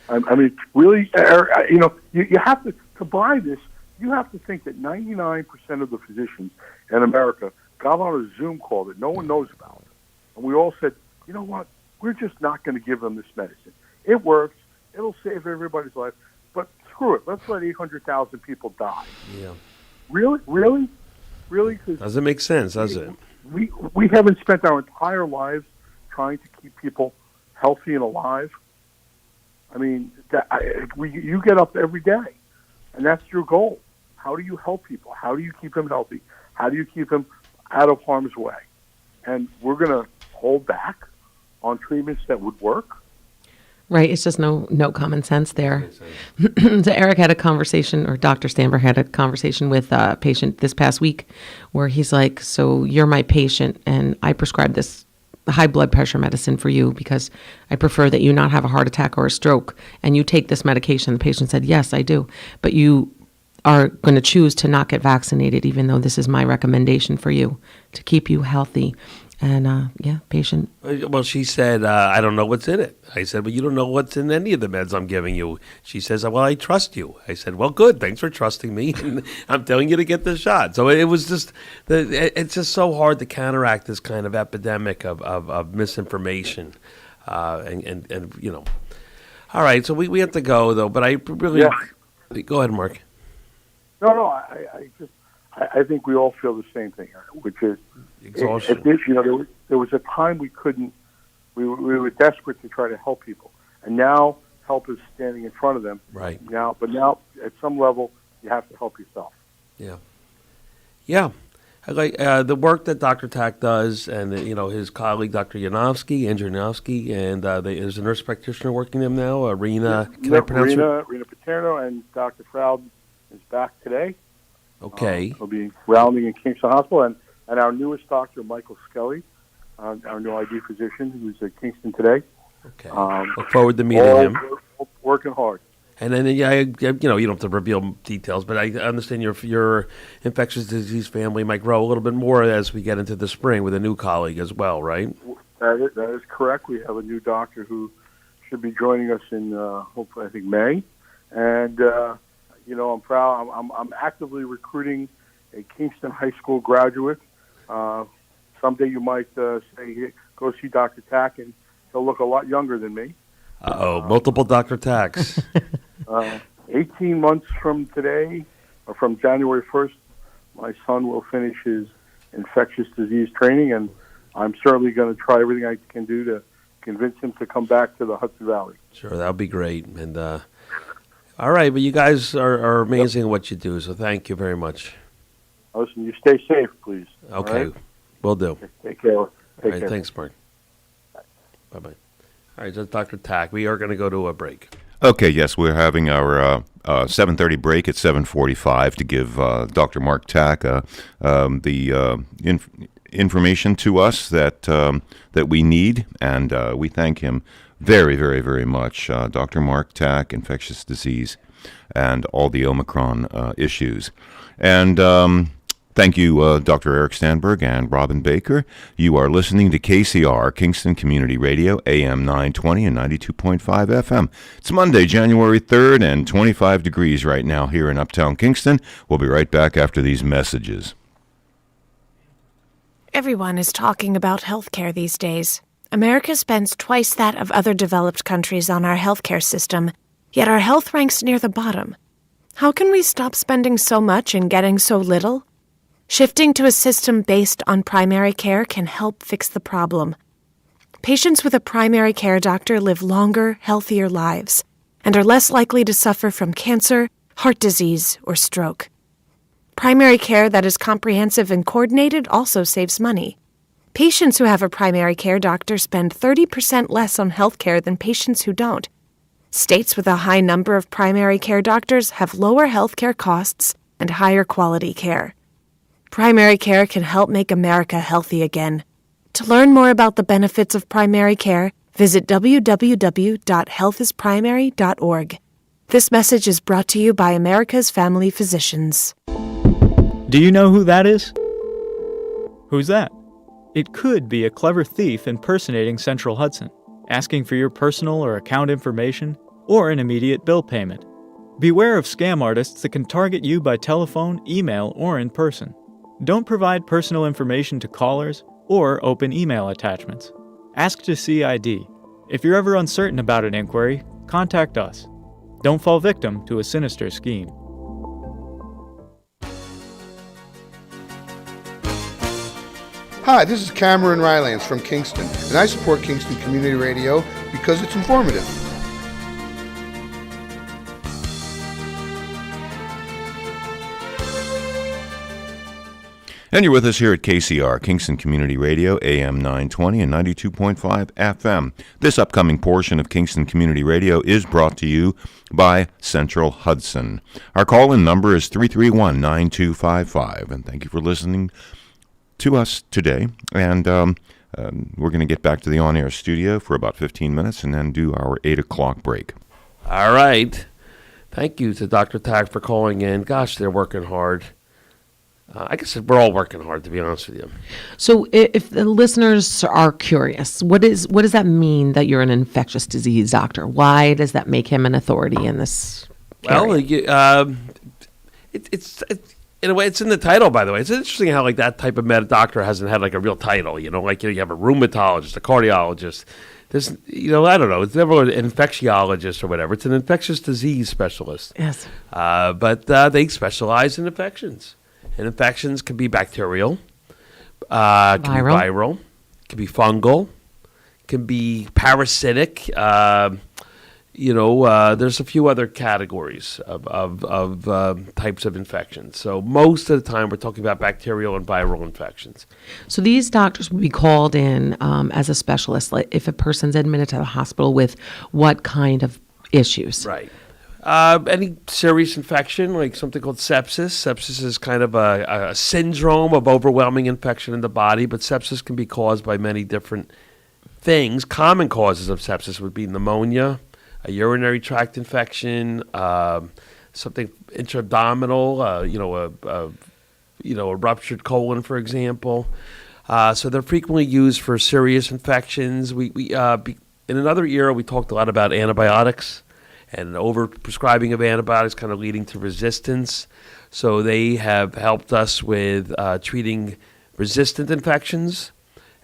I mean, really, you have to buy this. You have to think that 99% of the physicians in America got on a Zoom call that no one knows about, and we all said, you know what? We're just not going to give them this medicine. It works. It'll save everybody's life. But screw it. Let's let 800,000 people die. Yeah. Really? 'Cause doesn't make sense, does it? We haven't spent our entire lives trying to keep people healthy and alive. I mean, you get up every day, and that's your goal. How do you help people? How do you keep them healthy? How do you keep them out of harm's way? And we're going to hold back on treatments that would work? Right. It's just no common sense there. So Eric had a conversation, or Dr. Stanver had a conversation with a patient this past week where he's like, so you're my patient and I prescribe this high blood pressure medicine for you because I prefer that you not have a heart attack or a stroke, and you take this medication. The patient said, yes, I do. But you are going to choose to not get vaccinated, even though this is my recommendation for you to keep you healthy. And, patient. Well, she said, I don't know what's in it. I said, well, you don't know what's in any of the meds I'm giving you. She says, well, I trust you. I said, well, good. Thanks for trusting me. And I'm telling you to get the shot. So it was just, it's just so hard to counteract this kind of epidemic of misinformation. And All right, so we have to go, though. But I really... Yeah. Go ahead, Mark. No, I think we all feel the same thing, which is exhaustion. There was a time we couldn't. We were desperate to try to help people, and now help is standing in front of them. Right. Now, at some level, you have to help yourself. Yeah. I like the work that Dr. Tack does, and his colleague Dr. Andrew Yanofsky, and there's a nurse practitioner working them now. Rena, can I pronounce her? Rena Paterno, and Dr. Froud is back today. Okay. He'll be rounding in Kingston Hospital, and our newest doctor, Michael Skelly, our new ID physician, who's at Kingston today. Okay. Look forward to meeting him. Working hard. And then, you don't have to reveal details, but I understand your infectious disease family might grow a little bit more as we get into the spring with a new colleague as well, right? That is correct. We have a new doctor who should be joining us in, hopefully, I think, May. And, I'm proud. I'm actively recruiting a Kingston High School graduate. Someday you might say, hey, go see Dr. Tack, and he'll look a lot younger than me. Multiple Dr. Tacks. 18 months from today, or from January 1st, my son will finish his infectious disease training, and I'm certainly going to try everything I can do to convince him to come back to the Hudson Valley. Sure, that would be great. And all right, but you guys are amazing at what you do, so thank you very much. Listen, you stay safe, please. Okay, right? Will do. Take care. All right, thanks, Mark. Bye-bye. All right, that's Dr. Tack. We are going to go to a break. Okay, yes, we're having our 7:30 break at 7:45 to give Dr. Mark Tack the information to us that we need, and we thank him very, very, very much. Dr. Mark Tack, infectious disease, and all the Omicron issues. And thank you, Dr. Eric Stanberg and Robin Baker. You are listening to KCR, Kingston Community Radio, AM 920 and 92.5 FM. It's Monday, January 3rd, and 25 degrees right now here in Uptown Kingston. We'll be right back after these messages. Everyone is talking about healthcare these days. America spends twice that of other developed countries on our healthcare system, yet our health ranks near the bottom. How can we stop spending so much and getting so little? Shifting to a system based on primary care can help fix the problem. Patients with a primary care doctor live longer, healthier lives and are less likely to suffer from cancer, heart disease, or stroke. Primary care that is comprehensive and coordinated also saves money. Patients who have a primary care doctor spend 30% less on health care than patients who don't. States with a high number of primary care doctors have lower health care costs and higher quality care. Primary care can help make America healthy again. To learn more about the benefits of primary care, visit www.healthisprimary.org. This message is brought to you by America's Family Physicians. Do you know who that is? Who's that? It could be a clever thief impersonating Central Hudson, asking for your personal or account information or an immediate bill payment. Beware of scam artists that can target you by telephone, email, or in person. Don't provide personal information to callers or open email attachments. Ask to see ID. If you're ever uncertain about an inquiry, contact us. Don't fall victim to a sinister scheme. Hi, this is Cameron Rylance from Kingston, and I support Kingston Community Radio because it's informative. And you're with us here at KCR, Kingston Community Radio, AM 920 and 92.5 FM. This upcoming portion of Kingston Community Radio is brought to you by Central Hudson. Our call-in number is 331-9255, and thank you for listening to us today. And we're going to get back to the on-air studio for about 15 minutes and then do our 8 o'clock break. All right. Thank you to Dr. Tack for calling in. Gosh, they're working hard. I guess we're all working hard, to be honest with you. So if the listeners are curious, what does that mean that you're an infectious disease doctor? Why does that make him an authority in this area? Well, it's in a way, it's in the title, by the way. It's interesting how like that type of doctor hasn't had like a real title, you know, like you have a rheumatologist, a cardiologist. There's, I don't know. It's never an infectiologist or whatever. It's an infectious disease specialist. Yes. But they specialize in infections. And infections can be bacterial, can be viral, can be fungal, can be parasitic. There's a few other categories of types of infections. So most of the time we're talking about bacterial and viral infections. So these doctors will be called in as a specialist, like if a person's admitted to the hospital with what kind of issues? Right. Any serious infection, like something called sepsis. Sepsis is kind of a syndrome of overwhelming infection in the body, but sepsis can be caused by many different things. Common causes of sepsis would be pneumonia, a urinary tract infection, something intra-abdominal, a ruptured colon, for example. So they're frequently used for serious infections. We in another era, we talked a lot about antibiotics. And over-prescribing of antibiotics kind of leading to resistance. So they have helped us with treating resistant infections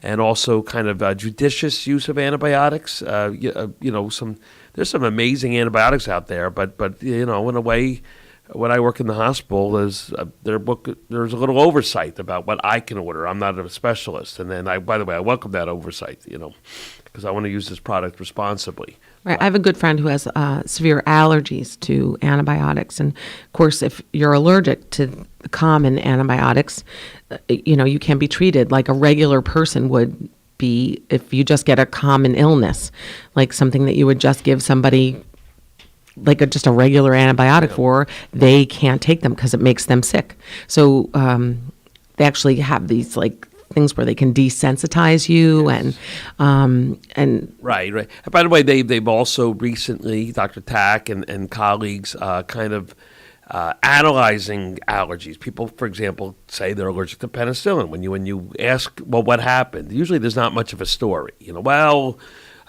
and also kind of judicious use of antibiotics. There's some amazing antibiotics out there, but in a way, when I work in the hospital, there's a little oversight about what I can order. I'm not a specialist, and then by the way, I welcome that oversight, because I want to use this product responsibly. Right. I have a good friend who has severe allergies to antibiotics, and of course, if you're allergic to the common antibiotics, you can be treated like a regular person would be if you just get a common illness, like something that you would just give somebody like just a regular antibiotic for. They can't take them because it makes them sick. So they actually have these like things where they can desensitize you. Yes. and Right. And by the way, they've also recently, Dr. Tack and colleagues, kind of analyzing allergies. People, for example, say they're allergic to penicillin. When you ask, well, what happened? Usually there's not much of a story. Well,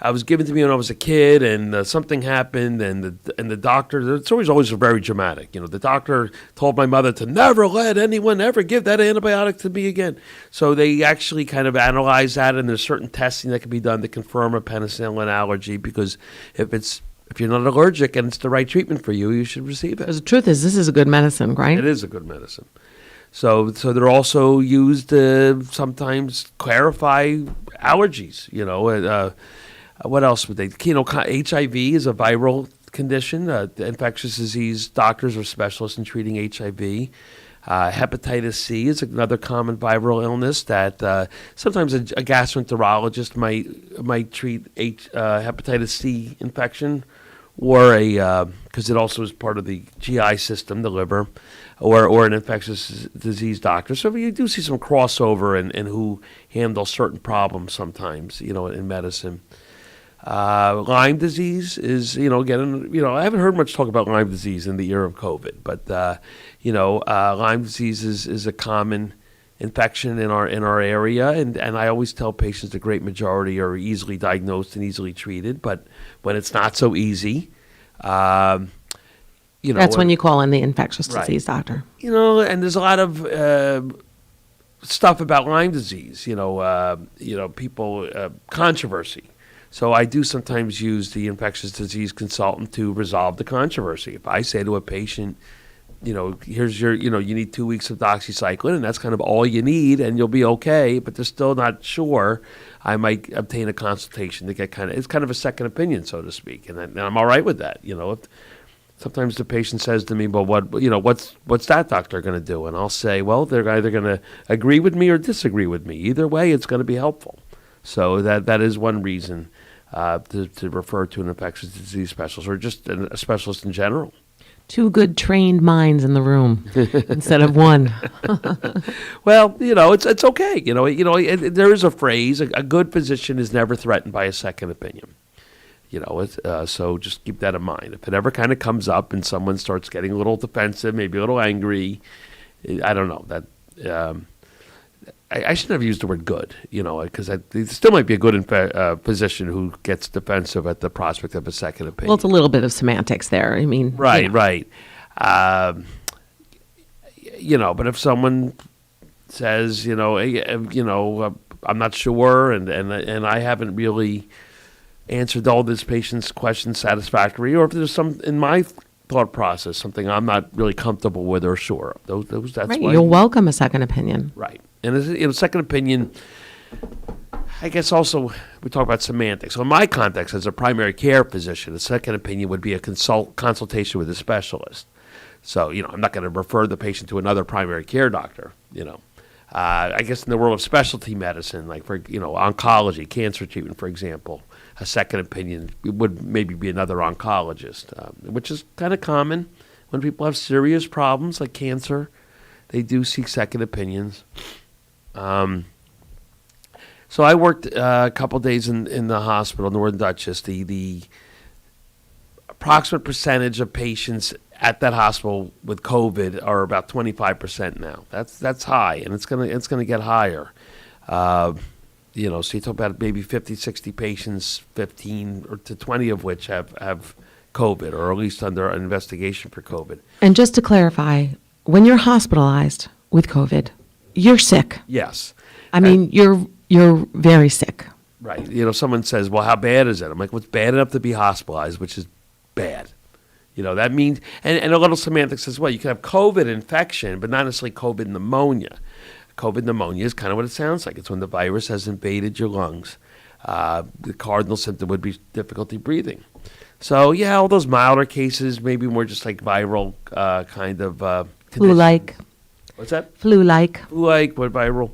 I was given to me when I was a kid, and something happened, and the doctor. It's always very dramatic. The doctor told my mother to never let anyone ever give that antibiotic to me again. So they actually kind of analyze that, and there's certain testing that can be done to confirm a penicillin allergy. Because if you're not allergic and it's the right treatment for you, you should receive it. because the truth is, this is a good medicine, right? It is a good medicine. So they're also used to sometimes clarify allergies. What else would they? HIV is a viral condition. Infectious disease doctors are specialists in treating HIV. Hepatitis C is another common viral illness that sometimes a gastroenterologist might treat hepatitis C infection, or because it also is part of the GI system, the liver, or an infectious disease doctor. So you do see some crossover in who handle certain problems sometimes, in medicine. Lyme disease is, again, I haven't heard much talk about Lyme disease in the year of COVID, but, Lyme disease is a common infection in our area, and I always tell patients the great majority are easily diagnosed and easily treated, but when it's not so easy, that's when you call in the infectious disease doctor. And there's a lot of stuff about Lyme disease, people, controversy. So I do sometimes use the infectious disease consultant to resolve the controversy. If I say to a patient, here's your, you need 2 weeks of doxycycline, and that's kind of all you need, and you'll be okay, but they're still not sure, I might obtain a consultation to get it's kind of a second opinion, so to speak, and I'm all right with that. If sometimes the patient says to me, well, what's that doctor going to do? And I'll say, well, they're either going to agree with me or disagree with me. Either way, it's going to be helpful. So that is one reason to refer to an infectious disease specialist, or just a specialist in general. Two good trained minds in the room instead of one. Well, it's okay. There is a phrase: a good physician is never threatened by a second opinion. So just keep that in mind. If it ever kind of comes up and someone starts getting a little defensive, maybe a little angry, I don't know that. I shouldn't have used the word good, because there still might be a good physician who gets defensive at the prospect of a second opinion. Well, it's a little bit of semantics there. I mean, right. But if someone says, I'm not sure, and I haven't really answered all this patient's questions satisfactorily, or if there's some in my thought process, something I'm not really comfortable with or sure of, that's right. why You'll welcome a second opinion. Right. And second opinion, I guess also we talk about semantics. So in my context as a primary care physician, a second opinion would be a consultation with a specialist. So, I'm not going to refer the patient to another primary care doctor, I guess in the world of specialty medicine, like for, oncology, cancer treatment, for example, a second opinion would maybe be another oncologist, which is kind of common when people have serious problems like cancer. They do seek second opinions. So I worked a couple days in the hospital, Northern Dutchess. The approximate percentage of patients at that hospital with COVID are about 25% now. That's high, and it's gonna get higher. So you talk about maybe 50, 60 patients, 15 or to 20 of which have COVID, or at least under an investigation for COVID. And just to clarify, when you're hospitalized with COVID, you're sick. Yes. I mean, you're you're very sick. Right. You know, someone says, well, how bad is it? I'm like, well, it's bad enough to be hospitalized, which is bad. You know, that means, and a little semantics as well. You can have COVID infection, but not necessarily COVID pneumonia. COVID pneumonia is kind of what it sounds like. It's when the virus has invaded your lungs. The cardinal symptom would be difficulty breathing. So, yeah, all those milder cases, maybe more just like viral kind of Flu-like. What's that? Flu-like. Flu-like, but viral.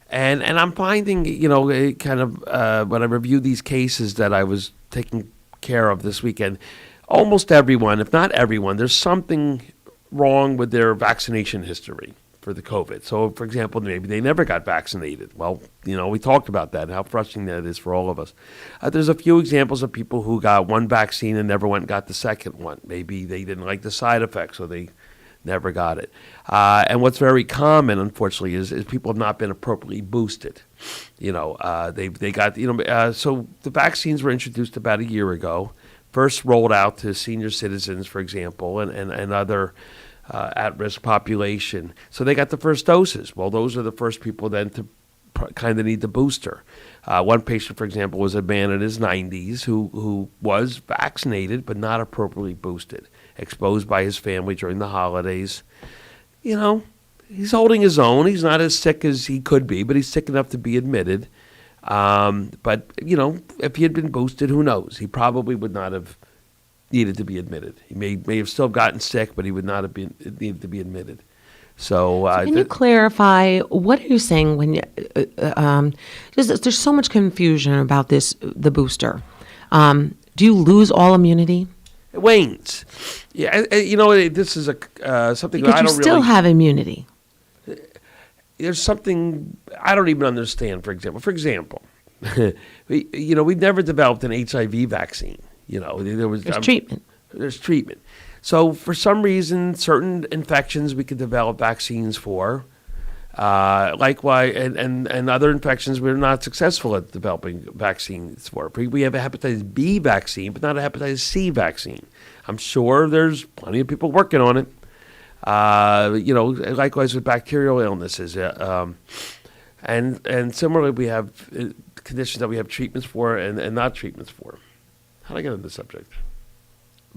And I'm finding, you know, kind of when I review these cases that I was taking care of this weekend, almost everyone, if not everyone, there's something wrong with their vaccination history for the COVID. So, for example, maybe they never got vaccinated. Well, you know, we talked about that and how frustrating that is for all of us. There's a few examples of people who got one vaccine and never went and got the second one. Maybe they didn't like the side effects, so they never got it. And what's very common, unfortunately, is people have not been appropriately boosted. You know, they got, you know, so the vaccines were introduced about a year ago, first rolled out to senior citizens, for example, and other at-risk population. So they got the first doses. Well, those are the first people then to kind of need the booster. One patient, for example, was a man in his 90s who was vaccinated but not appropriately boosted, exposed by his family during the holidays. You know, he's holding his own. He's not as sick as he could be, but he's sick enough to be admitted. But, you know, if he had been boosted, who knows? He probably would not have needed to be admitted. He may have still gotten sick, but he would not have been needed to be admitted. So can you clarify, what are you saying when you, there's so much confusion about the booster. Do you lose all immunity? It wanes. Yeah, you know, this is something because that I don't you still really have immunity. There's something I don't even understand. For example, we've never developed an HIV vaccine. You know, there's treatment. There's treatment. So for some reason, certain infections we could develop vaccines for. Likewise, and other infections we're not successful at developing vaccines for. We have a hepatitis B vaccine, but not a hepatitis C vaccine. I'm sure there's plenty of people working on it. Likewise with bacterial illnesses. And similarly, we have conditions that we have treatments for and not treatments for. How did I get into this subject?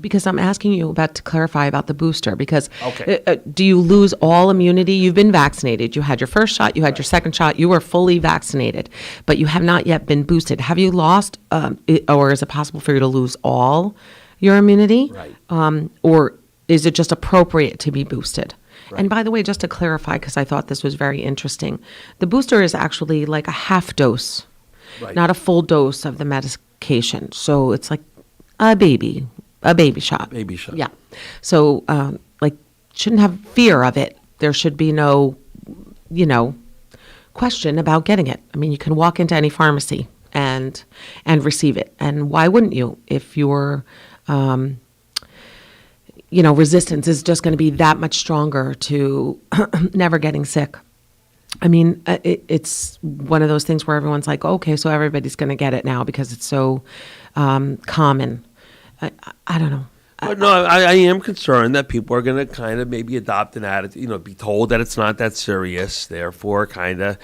Because I'm asking you to clarify about the booster, because Okay. Do you lose all immunity? You've been vaccinated. You had your first shot, you had your second shot, you were fully vaccinated, but you have not yet been boosted. Have you lost, or is it possible for you to lose all your immunity? Right. Or is it just appropriate to be boosted? Right. And by the way, just to clarify, because I thought this was very interesting, the booster is actually like a half dose, Right. not a full dose of the medication. So it's like a baby shot. Baby shot. Yeah. So, shouldn't have fear of it. There should be no, question about getting it. I mean, you can walk into any pharmacy and receive it. And why wouldn't you if your, resistance is just going to be that much stronger to never getting sick? I mean, it's one of those things where everyone's like, okay, so everybody's going to get it now because it's so common. I don't know. But no, I am concerned that people are going to kind of maybe adopt an attitude, be told that it's not that serious, therefore kind of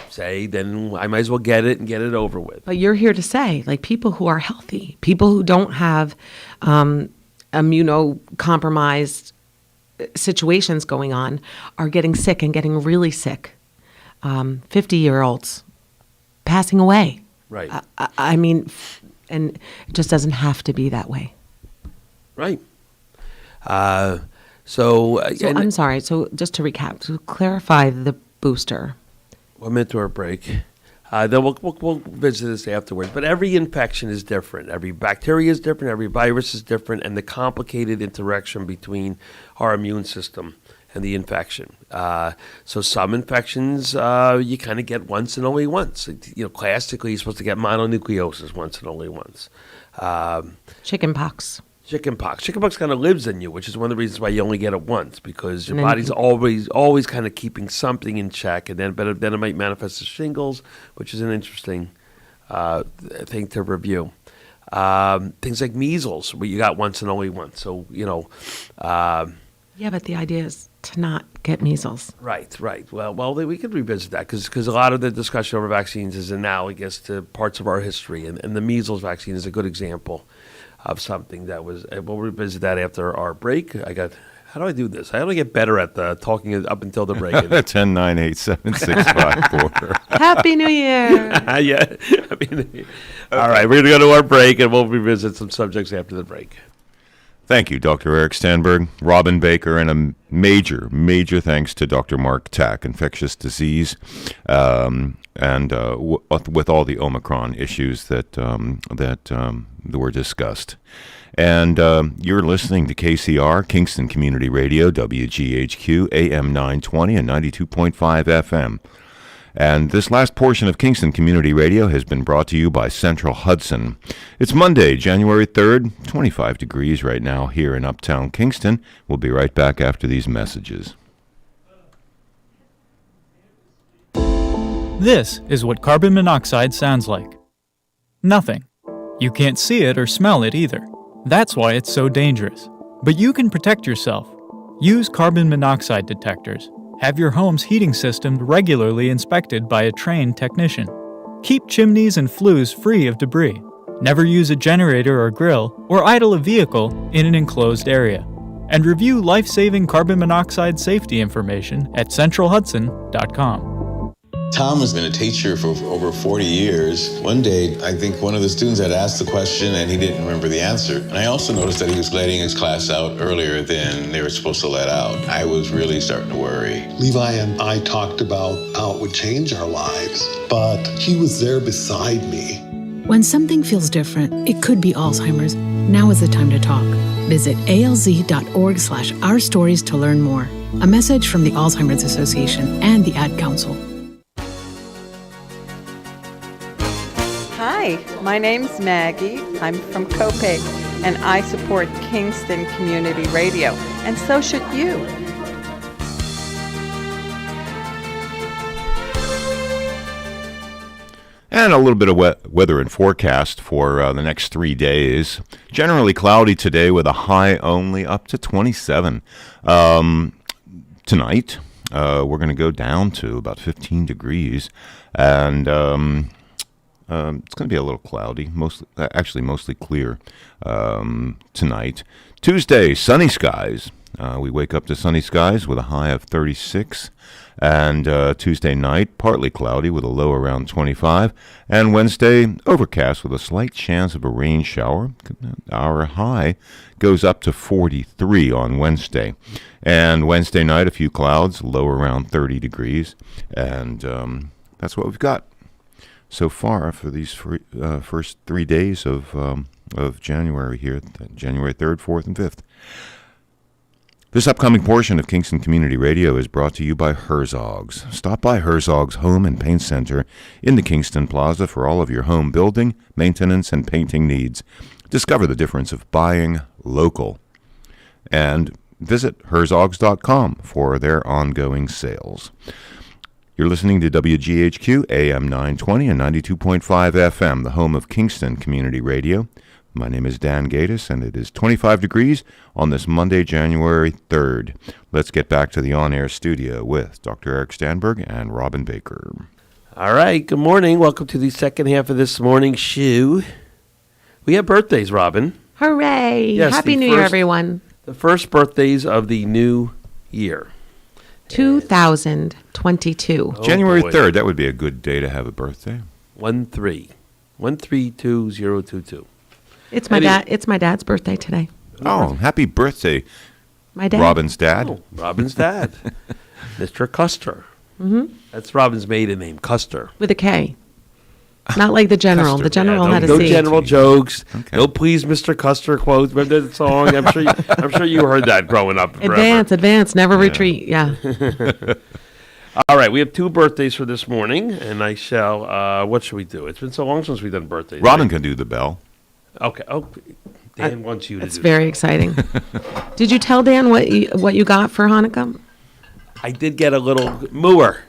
say, then I might as well get it and get it over with. But you're here to say, people who are healthy, people who don't have immunocompromised situations going on are getting sick and getting really sick. 50-year-olds passing away. Right. I mean, and it just doesn't have to be that way. Right. So I'm sorry. So just to recap, to clarify the booster. 1 minute to our break. Then we'll visit this afterwards. But every infection is different. Every bacteria is different. Every virus is different. And the complicated interaction between our immune system and the infection. So some infections you kind of get once and only once. Classically, you're supposed to get mononucleosis once and only once. Chickenpox. Chickenpox kind of lives in you, which is one of the reasons why you only get it once, because your body's always kind of keeping something in check, and then it might manifest as shingles, which is an interesting thing to review. Things like measles, where you got once and only once. So yeah, but the idea is to not get measles. Right. Well, we could revisit that because a lot of the discussion over vaccines is analogous to parts of our history, and the measles vaccine is a good example of something that was. We'll revisit that after our break. How do I do this? I only get better at talking up until the break. 10, 9, 8, 7, 6, 5, 4. Happy New Year! Yeah. All right, we're going to go to our break, and we'll revisit some subjects after the break. Thank you, Dr. Eric Stanberg, Robin Baker, and a major thanks to Dr. Mark Tack, infectious disease, and with all the Omicron issues that were discussed. And you're listening to KCR, Kingston Community Radio, WGHQ, AM 920 and 92.5 FM. And this last portion of Kingston Community Radio has been brought to you by Central Hudson. It's Monday, January 3rd, 25 degrees right now here in Uptown Kingston. We'll be right back after these messages. This is what carbon monoxide sounds like. Nothing. You can't see it or smell it either. That's why it's so dangerous. But you can protect yourself. Use carbon monoxide detectors. Have your home's heating system regularly inspected by a trained technician. Keep chimneys and flues free of debris. Never use a generator or grill or idle a vehicle in an enclosed area. And review life-saving carbon monoxide safety information at centralhudson.com. Tom has been a teacher for over 40 years. One day, I think one of the students had asked the question and he didn't remember the answer. And I also noticed that he was letting his class out earlier than they were supposed to let out. I was really starting to worry. Levi and I talked about how it would change our lives, but he was there beside me. When something feels different, it could be Alzheimer's. Now is the time to talk. Visit alz.org/ourstories to learn more. A message from the Alzheimer's Association and the Ad Council. Hi, my name's Maggie. I'm from Copiague, and I support Kingston Community Radio, and so should you. And a little bit of weather and forecast for the next 3 days. Generally cloudy today with a high only up to 27. Tonight, we're going to go down to about 15 degrees, and it's going to be a little cloudy, mostly clear tonight. Tuesday, sunny skies. We wake up to sunny skies with a high of 36. And Tuesday night, partly cloudy with a low around 25. And Wednesday, overcast with a slight chance of a rain shower. Our high goes up to 43 on Wednesday. And Wednesday night, a few clouds, low around 30 degrees. And that's what we've got so far for these first 3 days of January here, January 3rd, 4th, and 5th. This upcoming portion of Kingston Community Radio is brought to you by Herzog's. Stop by Herzog's Home and Paint Center in the Kingston Plaza for all of your home building, maintenance, and painting needs. Discover the difference of buying local. And visit herzogs.com for their ongoing sales. You're listening to WGHQ, AM 920 and 92.5 FM, the home of Kingston Community Radio. My name is Dan Gatis, and it is 25 degrees on this Monday, January 3rd. Let's get back to the on-air studio with Dr. Eric Stanberg and Robin Baker. All right, good morning. Welcome to the second half of this morning's show. We have birthdays, Robin. Hooray! Yes, Happy New Year, everyone. The first birthdays of the new year. 2022. January 3rd, that would be a good day to have a birthday. 1-3-1-3-2-0-2-2. It's my dad. It's my dad's birthday today. Oh, happy birthday, my dad. Robin's dad. Oh, Robin's dad, Mr. Custer. Mm-hmm. That's Robin's maiden name, Custer. With a K. Not like the general. Custer. The general Yeah, had a no C. general jokes. Okay. No please Mr. Custer quotes. Remember that song? I'm sure you heard that growing up. Forever. Advance, never retreat. Yeah. All right, we have two birthdays for this morning, and I shall. What should we do? It's been so long since we've done birthdays. Robin right? can do the bell. Okay. Oh, Dan wants you to do That's very exciting. Did you tell Dan what you got for Hanukkah? I did get a little mooer.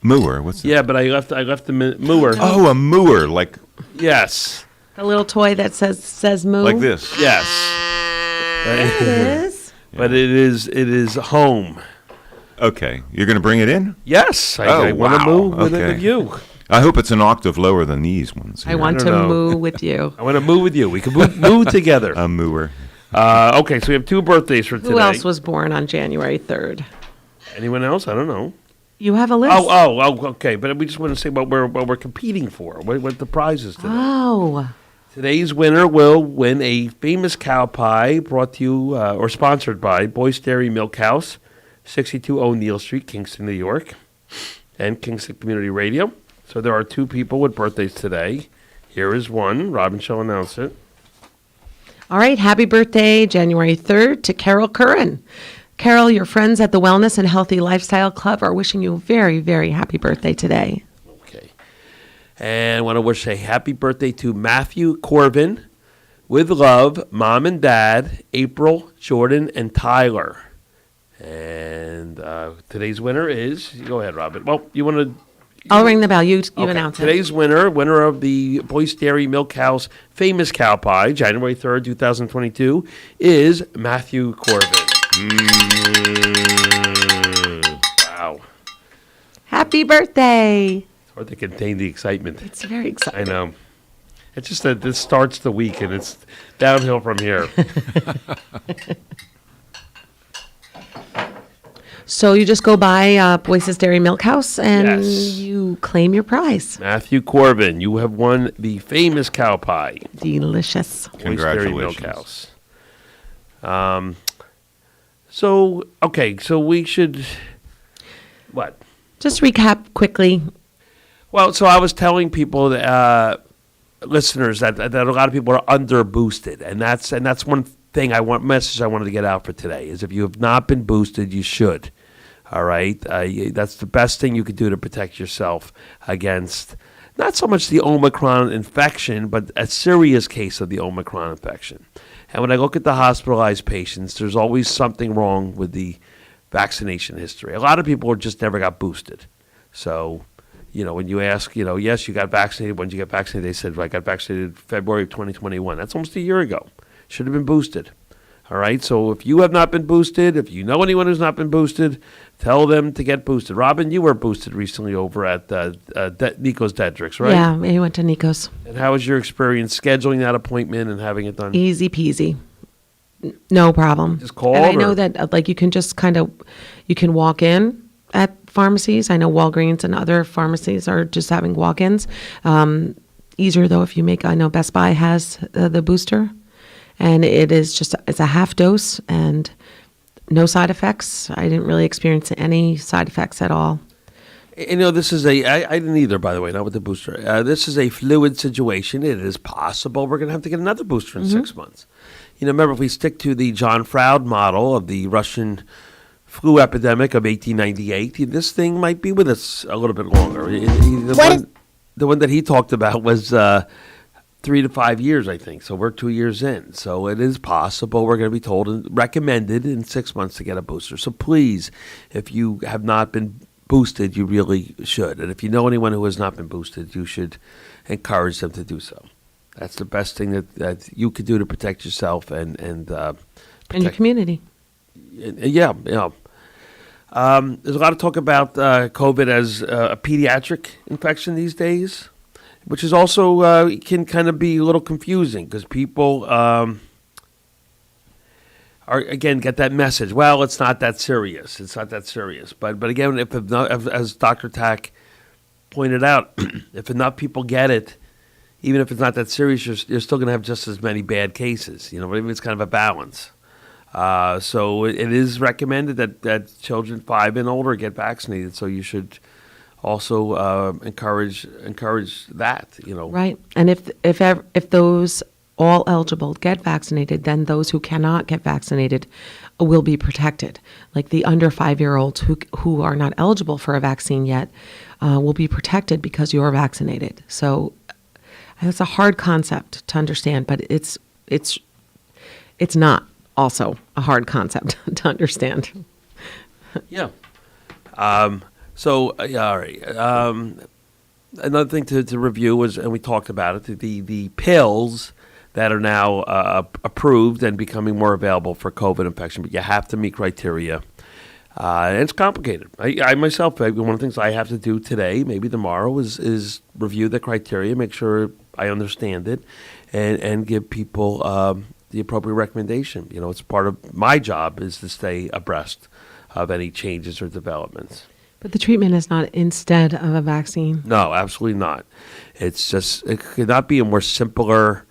Mooer? What's that? Yeah, but I left the mooer. Oh, a mooer, like Yes. The little toy that says moo. like this. Yes. It is. But it is home. Okay. You're going to bring it in? Yes. I want to move with it with you. I hope it's an octave lower than these ones. I want to moo with you. I want to move with you. We can move together. A mooer. Okay, so we have 2 birthdays for today. Who else was born on January 3rd? Anyone else? I don't know. You have a list. Oh, okay. But we just want to say what we're competing for, what the prize is today. Oh. Today's winner will win a famous cow pie brought to you or sponsored by Boyce Dairy Milk House, 62 O'Neill Street, Kingston, New York, and Kingston Community Radio. So there are 2 people with birthdays today. Here is one. Robin shall announce it. All right. Happy birthday, January 3rd, to Carol Curran. Carol, your friends at the Wellness and Healthy Lifestyle Club are wishing you a very, very happy birthday today. Okay. And I want to wish a happy birthday to Matthew Corbin. With love, Mom and Dad, April, Jordan, and Tyler. And today's winner is, go ahead, Robin. Well, you want to... I'll ring the bell. You announce it. Today's winner of the Boyce Dairy Milk House famous cow pie, January 3rd, 2022, is Matthew Corbin. Wow. Happy birthday. It's hard to contain the excitement. It's very exciting. I know. It's just that this starts the week and it's downhill from here. So you just go by Boyce's Dairy Milk House and Yes. you claim your prize. Matthew Corbin, you have won the famous cow pie. Delicious. Boyce Dairy Milk House. So we should, what? Just recap quickly. Well, so I was telling people, listeners, that a lot of people are under boosted, and that's one thing message I wanted to get out for today is if you have not been boosted, you should. All right, that's the best thing you could do to protect yourself against not so much the Omicron infection, but a serious case of the Omicron infection. And when I look at the hospitalized patients, there's always something wrong with the vaccination history. A lot of people just never got boosted. So, when you ask, yes, you got vaccinated. When did you get vaccinated? They said, I got vaccinated February of 2021. That's almost a year ago. Should have been boosted. All right. So if you have not been boosted, if you know anyone who's not been boosted, tell them to get boosted. Robin, you were boosted recently over at Nico's Dedricks, right? Yeah, we went to Nico's. And how was your experience scheduling that appointment and having it done? Easy peasy. No problem. Just call. And I know that you can just you can walk in at pharmacies. I know Walgreens and other pharmacies are just having walk-ins. Easier though I know Best Buy has the booster. And it's a half dose and no side effects. I didn't really experience any side effects at all. This is I didn't either, by the way, not with the booster. This is a fluid situation. It is possible we're going to have to get another booster in 6 months. Remember, if we stick to the John Froude model of the Russian flu epidemic of 1898, this thing might be with us a little bit longer. The one that he talked about was 3 to 5 years, I think. So we're 2 years in. So it is possible we're going to be told and recommended in 6 months to get a booster. So please, if you have not been boosted, you really should. And if you know anyone who has not been boosted, you should encourage them to do so. That's the best thing that you could do to protect yourself and your community. Yeah. There's a lot of talk about COVID as a pediatric infection these days, which is also can kind of be a little confusing because people get that message. Well, it's not that serious. It's not that serious. But again, if as Dr. Tack pointed out, if enough people get it, even if it's not that serious, you're still going to have just as many bad cases. Maybe it's kind of a balance. So it is recommended that children 5 and older get vaccinated. So you should also encourage that. Right, and if those all eligible get vaccinated, then those who cannot get vaccinated will be protected. Like the under 5-year-olds who are not eligible for a vaccine yet will be protected because you're vaccinated. So it's a hard concept to understand, but it's not also a hard concept to understand. Yeah. All right. Another thing to review was, and we talked about it, the pills that are now approved and becoming more available for COVID infection, but you have to meet criteria. And it's complicated. I myself, one of the things I have to do today, maybe tomorrow, is review the criteria, make sure I understand it, and give people the appropriate recommendation. It's part of my job is to stay abreast of any changes or developments. But the treatment is not instead of a vaccine. No, absolutely not. It's just, it could not be a more simpler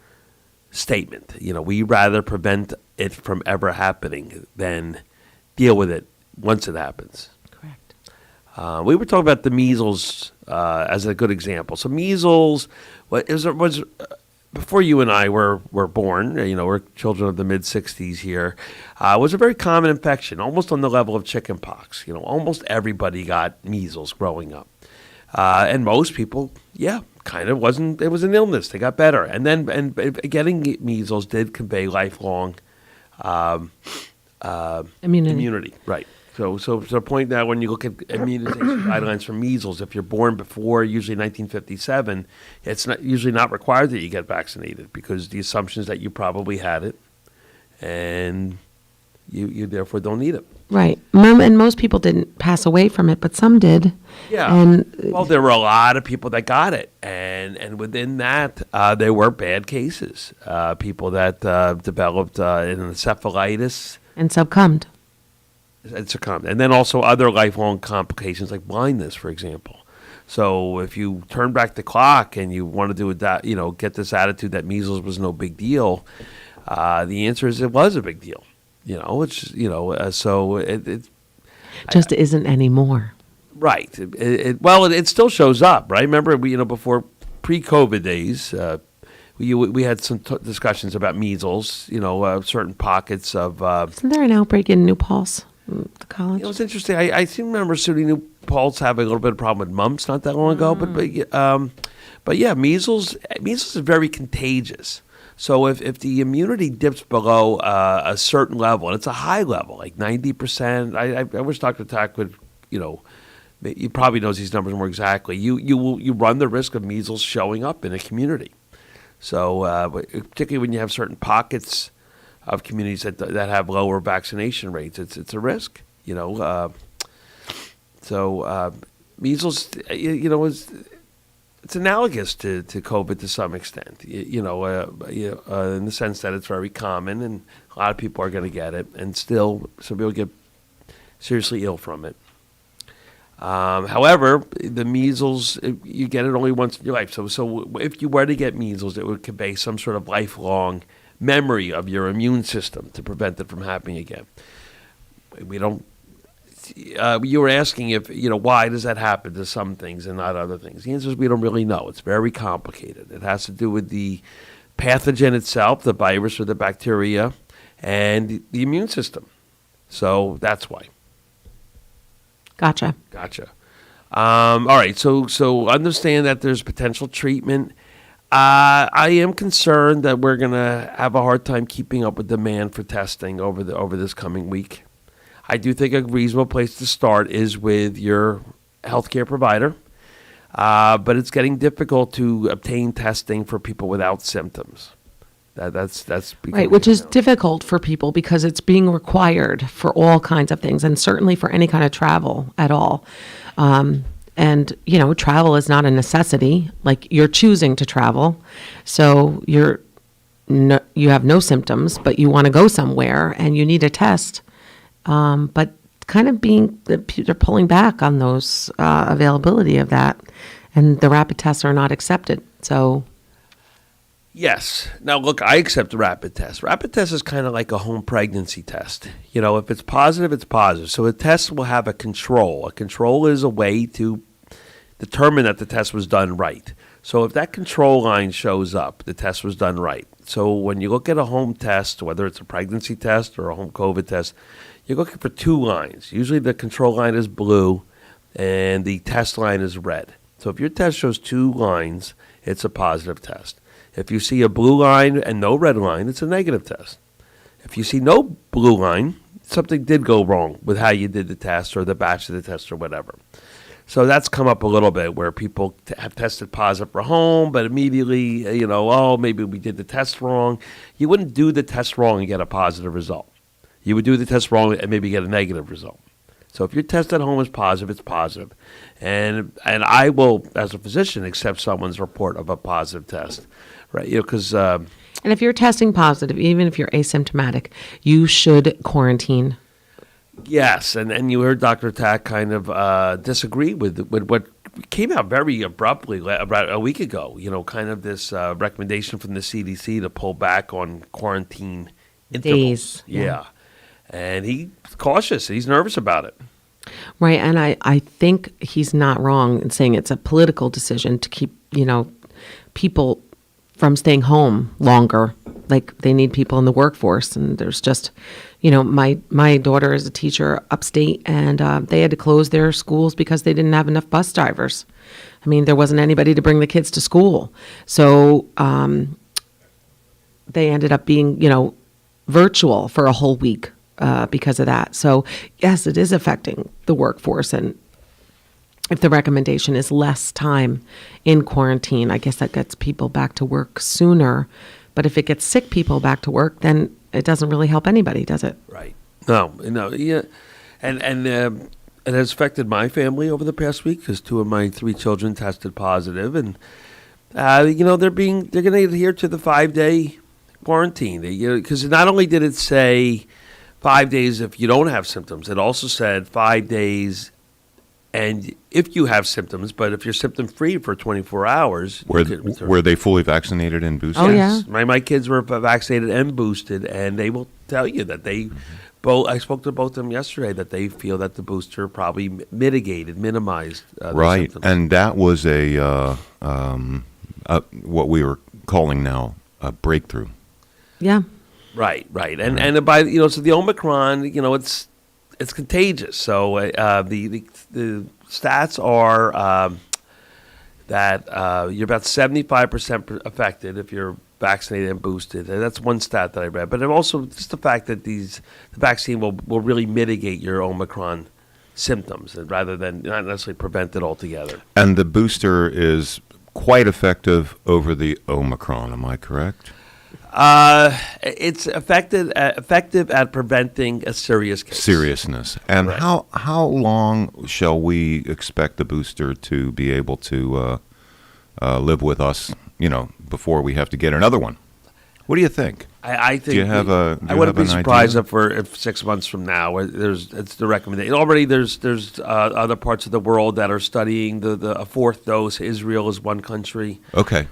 statement. We rather prevent it from ever happening than deal with it once it happens. Correct. We were talking about the measles as a good example. So measles was before you and I were born. We're children of the mid-'60s here. Was a very common infection, almost on the level of chicken pox. Almost everybody got measles growing up, and most people, kind of wasn't. It was an illness. They got better, and getting measles did convey lifelong immunity. Right. So the point now, when you look at immunization guidelines for measles, if you're born before usually 1957, it's usually not required that you get vaccinated because the assumption is that you probably had it, and you therefore don't need it. Right. And most people didn't pass away from it, but some did. Yeah. Well, there were a lot of people that got it, and within that, there were bad cases. People that developed an encephalitis and succumbed. And then also other lifelong complications like blindness, for example. So if you turn back the clock and you want to do that, get this attitude that measles was no big deal, the answer is it was a big deal. So it just isn't anymore. Right. It still shows up, right? Remember, before pre-COVID days, we had some discussions about measles. Certain pockets of. Isn't there an outbreak in New Paltz, the college? It was interesting. I seem to remember SUNY New Paltz having a little bit of problem with mumps not that long ago. But yeah, measles is very contagious. So if the immunity dips below a certain level, and it's a high level, like 90%, I wish Dr. Tack would, he probably knows these numbers more exactly. You run the risk of measles showing up in a community. So particularly when you have certain pockets of communities that have lower vaccination rates, it's a risk. So measles, it's analogous to COVID to some extent, in the sense that it's very common and a lot of people are going to get it, and still some people get seriously ill from it. However, the measles, you get it only once in your life. So if you were to get measles, it would convey some sort of lifelong memory of your immune system to prevent it from happening again. We don't. You were asking if, why does that happen to some things and not other things? The answer is we don't really know. It's very complicated. It has to do with the pathogen itself, the virus or the bacteria, and the immune system. So that's why. Gotcha. All right. So understand that there's potential treatment. I am concerned that we're going to have a hard time keeping up with demand for testing over this coming week. I do think a reasonable place to start is with your healthcare provider, but it's getting difficult to obtain testing for people without symptoms. That's right, which is difficult for people because it's being required for all kinds of things, and certainly for any kind of travel at all. And travel is not a necessity. Like, you're choosing to travel, so you have no symptoms, but you want to go somewhere and you need a test. But kind of they're pulling back on those availability of that, and the rapid tests are not accepted. So, yes. Now, look, I accept the rapid test. Rapid test is kind of like a home pregnancy test. If it's positive, it's positive. So a test will have a control. A control is a way to determine that the test was done right. So if that control line shows up, the test was done right. So when you look at a home test, whether it's a pregnancy test or a home COVID test, you're looking for two lines. Usually the control line is blue and the test line is red. So if your test shows two lines, it's a positive test. If you see a blue line and no red line, it's a negative test. If you see no blue line, something did go wrong with how you did the test or the batch of the test or whatever. So that's come up a little bit where people have tested positive for home, but immediately, maybe we did the test wrong. You wouldn't do the test wrong and get a positive result. You would do the test wrong and maybe get a negative result. So if your test at home is positive, it's positive. And I will, as a physician, accept someone's report of a positive test, right? Because and if you're testing positive, even if you're asymptomatic, you should quarantine. Yes, and you heard Dr. Tack kind of disagree with what came out very abruptly about a week ago. Kind of this recommendation from the CDC to pull back on quarantine intervals. Days. Yeah. And he's cautious. He's nervous about it. Right, and I think he's not wrong in saying it's a political decision to keep, people from staying home longer. Like, they need people in the workforce, and there's just, my daughter is a teacher upstate, and they had to close their schools because they didn't have enough bus drivers. I mean, there wasn't anybody to bring the kids to school. So they ended up being, virtual for a whole week. Because of that. So, yes, it is affecting the workforce. And if the recommendation is less time in quarantine, I guess that gets people back to work sooner. But if it gets sick people back to work, then it doesn't really help anybody, does it? Right. No, yeah. And it has affected my family over the past week because 2 of my 3 children tested positive. And, they're going to adhere to the 5-day quarantine. Because not only did it say 5 days if you don't have symptoms. It also said 5 days and if you have symptoms, but if you're symptom-free for 24 hours. Were they fully vaccinated and boosted? Oh, yeah. My kids were vaccinated and boosted, and they will tell you that they both. I spoke to both of them yesterday that they feel that the booster probably minimized their right, symptoms. And that was what we were calling now a breakthrough. Yeah. Right. And by so the Omicron, it's contagious. So the stats are that you're about 75% affected if you're vaccinated and boosted. And that's one stat that I read. But also just the fact that the vaccine will really mitigate your Omicron symptoms rather than not necessarily prevent it altogether. And the booster is quite effective over the Omicron. Am I correct? It's effective at preventing a serious case. Seriousness. And right. how long shall we expect the booster to be able to live with us, before we have to get another one? What do you think? I think do you have I wouldn't be surprised if 6 months from now it's the recommendation. Already there's other parts of the world that are studying a 4th dose. Israel is one country. Okay.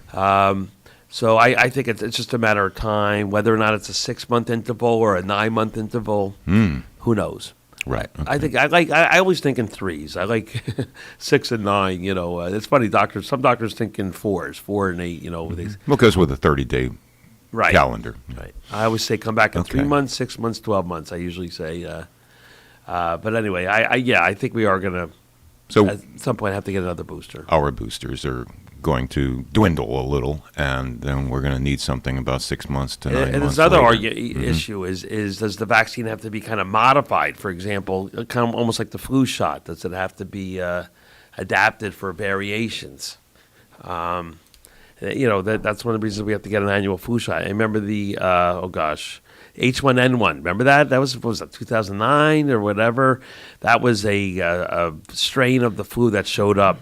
So I think it's just a matter of time, whether or not it's a 6-month interval or a 9-month interval. Who knows? Right. Okay. I always think in 3s. I like 6 and 9. It's funny. Some doctors think in 4s, 4 and 8. Well, it goes with a 30-day calendar. Right. I always say come back in 3 months, 6 months, 12 months. I usually say. But anyway, I think we are going to at some point have to get another booster. Our boosters are going to dwindle a little, and then we're going to need something about 6 months to 9 months. And this other issue is does the vaccine have to be kind of modified? For example, kind of almost like the flu shot. Does it have to be adapted for variations? That's one of the reasons we have to get an annual flu shot. I remember the H1N1. Remember that? That was 2009 or whatever. That was a strain of the flu that showed up.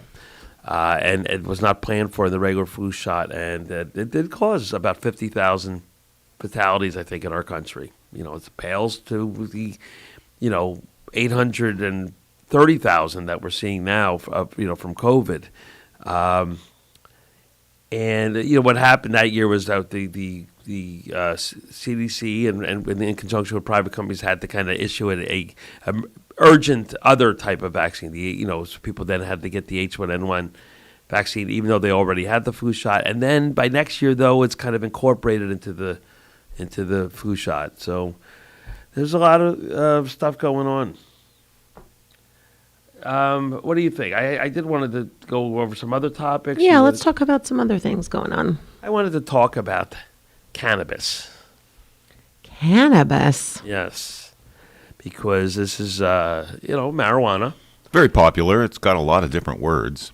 And it was not planned for the regular flu shot, and it did cause about 50,000 fatalities, I think, in our country. It pales to the, 830,000 that we're seeing now, from COVID. And what happened that year was that the CDC and in conjunction with private companies had to kind of issue a urgent other type of vaccine. So people then had to get the H1N1 vaccine, even though they already had the flu shot. And then by next year, though, it's kind of incorporated into the flu shot. So there's a lot of stuff going on. What do you think? I did wanted to go over some other topics. Yeah, let's talk about some other things going on. I wanted to talk about cannabis. Cannabis? Yes. Because this is, marijuana, Very popular. It's got a lot of different words.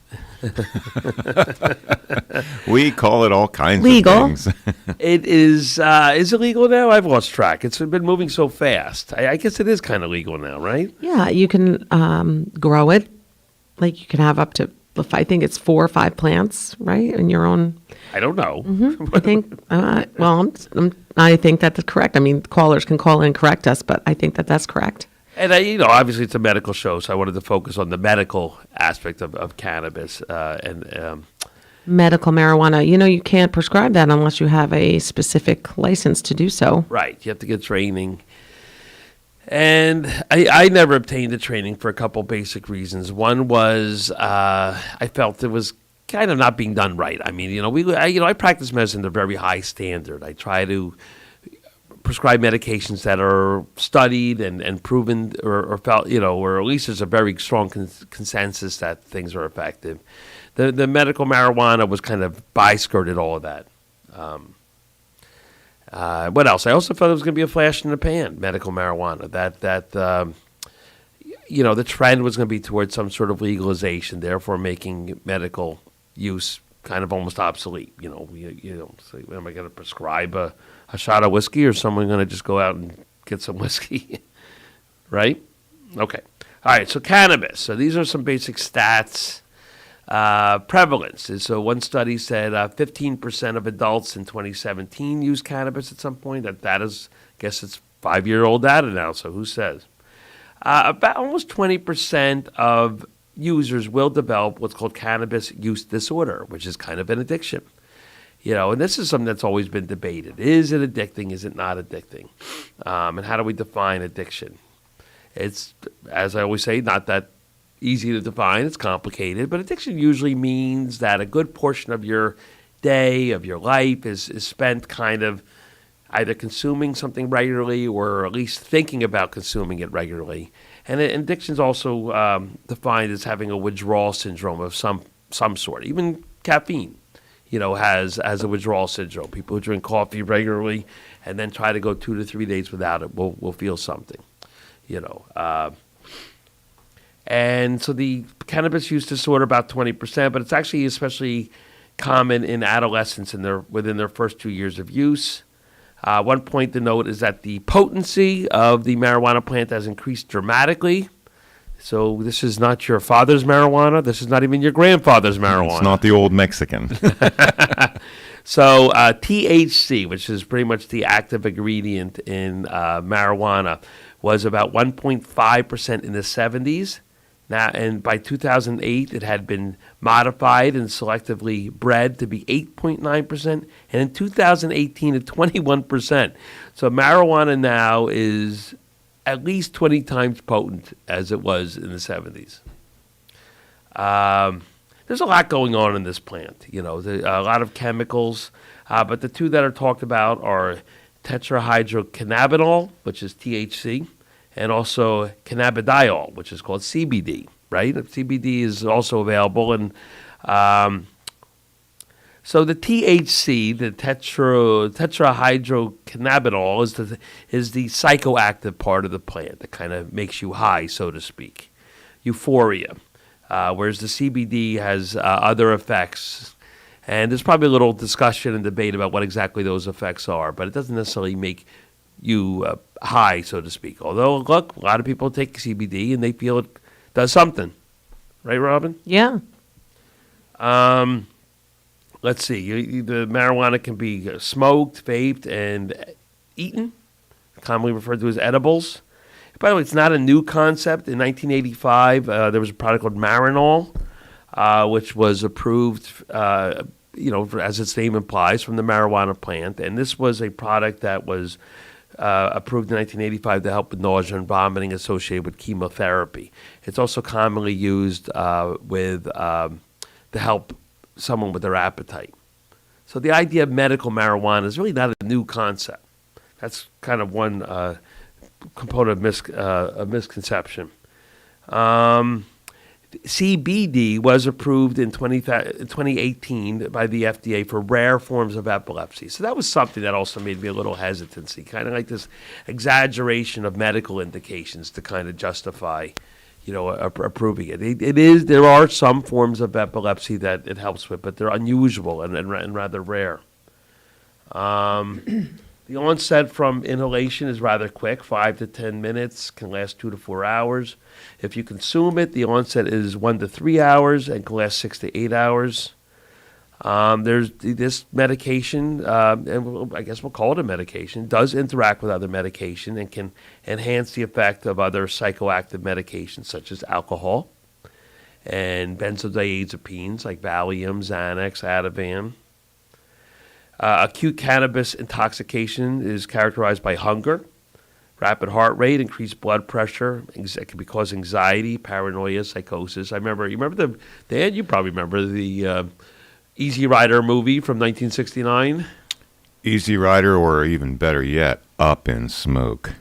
We call it all kinds Legal. of things. It is it legal now? I've lost track. It's been moving so fast. I guess it is kind of legal now, right? Yeah, you can grow it. Like you can have up to, I think it's 4 or 5 plants, right, in your own. I don't know. I think, I think that's correct. I mean, callers can call in and correct us, but I think that's correct. And, obviously it's a medical show, so I wanted to focus on the medical aspect of cannabis. Medical marijuana, you can't prescribe that unless you have a specific license to do so. Right. You have to get training. And I never obtained the training for a couple basic reasons. One was I felt it was kind of not being done right. I mean, I practice medicine to a very high standard. I try to prescribe medications that are studied and proven or felt, or at least there's a very strong consensus that things are effective. The medical marijuana was kind of by-skirted all of that. What else? I also felt it was going to be a flash in the pan, medical marijuana. The trend was going to be towards some sort of legalization, therefore making medical use kind of almost obsolete. So am I going to prescribe a shot of whiskey, or someone going to just go out and get some whiskey? Right? Okay. All right, so cannabis. So these are some basic stats. Prevalence. So one study said 15% of adults in 2017 used cannabis at some point. That is, I guess it's 5-year-old data now, so who says? About almost 20% of users will develop what's called cannabis use disorder, which is kind of an addiction. And this is something that's always been debated. Is it addicting? Is it not addicting? And how do we define addiction? It's, as I always say, not that easy to define. It's complicated, but addiction usually means that a good portion of your day, of your life, is spent kind of either consuming something regularly or at least thinking about consuming it regularly. And addiction is also defined as having a withdrawal syndrome of some sort. Even caffeine, has a withdrawal syndrome. People who drink coffee regularly and then try to go 2 to 3 days without it will feel something, And so the cannabis use disorder, about 20%, but it's actually especially common in adolescents within their first 2 years of use. One point to note is that the potency of the marijuana plant has increased dramatically. So this is not your father's marijuana. This is not even your grandfather's marijuana. It's not the old Mexican. So THC, which is pretty much the active ingredient in marijuana, was about 1.5% in the 70s. Now, and by 2008, it had been modified and selectively bred to be 8.9%, and in 2018, at 21%. So marijuana now is at least 20 times potent as it was in the 70s. There's a lot going on in this plant. A lot of chemicals, but the two that are talked about are tetrahydrocannabinol, which is THC, and also cannabidiol, which is called CBD, right? CBD is also available. And so the THC, the tetrahydrocannabinol, is the psychoactive part of the plant that kind of makes you high, so to speak, euphoria, whereas the CBD has other effects. And there's probably a little discussion and debate about what exactly those effects are, but it doesn't necessarily make you high, so to speak. Although, look, a lot of people take CBD and they feel it does something. Right, Robin? Yeah. Let's see. The marijuana can be smoked, vaped, and eaten, commonly referred to as edibles. By the way, it's not a new concept. In 1985, there was a product called Marinol, which was approved, as its name implies, from the marijuana plant. And this was a product that was approved in 1985 to help with nausea and vomiting associated with chemotherapy. It's also commonly used to help someone with their appetite. So the idea of medical marijuana is really not a new concept. That's kind of one component of misconception. CBD was approved in 2018 by the FDA for rare forms of epilepsy. So that was something that also made me a little hesitancy, kind of like this exaggeration of medical indications to kind of justify, approving it. It is. There are some forms of epilepsy that it helps with, but they're unusual and rather rare. The onset from inhalation is rather quick, 5 to 10 minutes, can last 2 to 4 hours. If you consume it, the onset is 1 to 3 hours and can last 6 to 8 hours. There's this medication, and I guess we'll call it a medication, does interact with other medication and can enhance the effect of other psychoactive medications such as alcohol and benzodiazepines like Valium, Xanax, Ativan. Acute cannabis intoxication is characterized by hunger, rapid heart rate, increased blood pressure. It can cause anxiety, paranoia, psychosis. You remember Dan, you probably remember the Easy Rider movie from 1969? Easy Rider, or even better yet, Up in Smoke.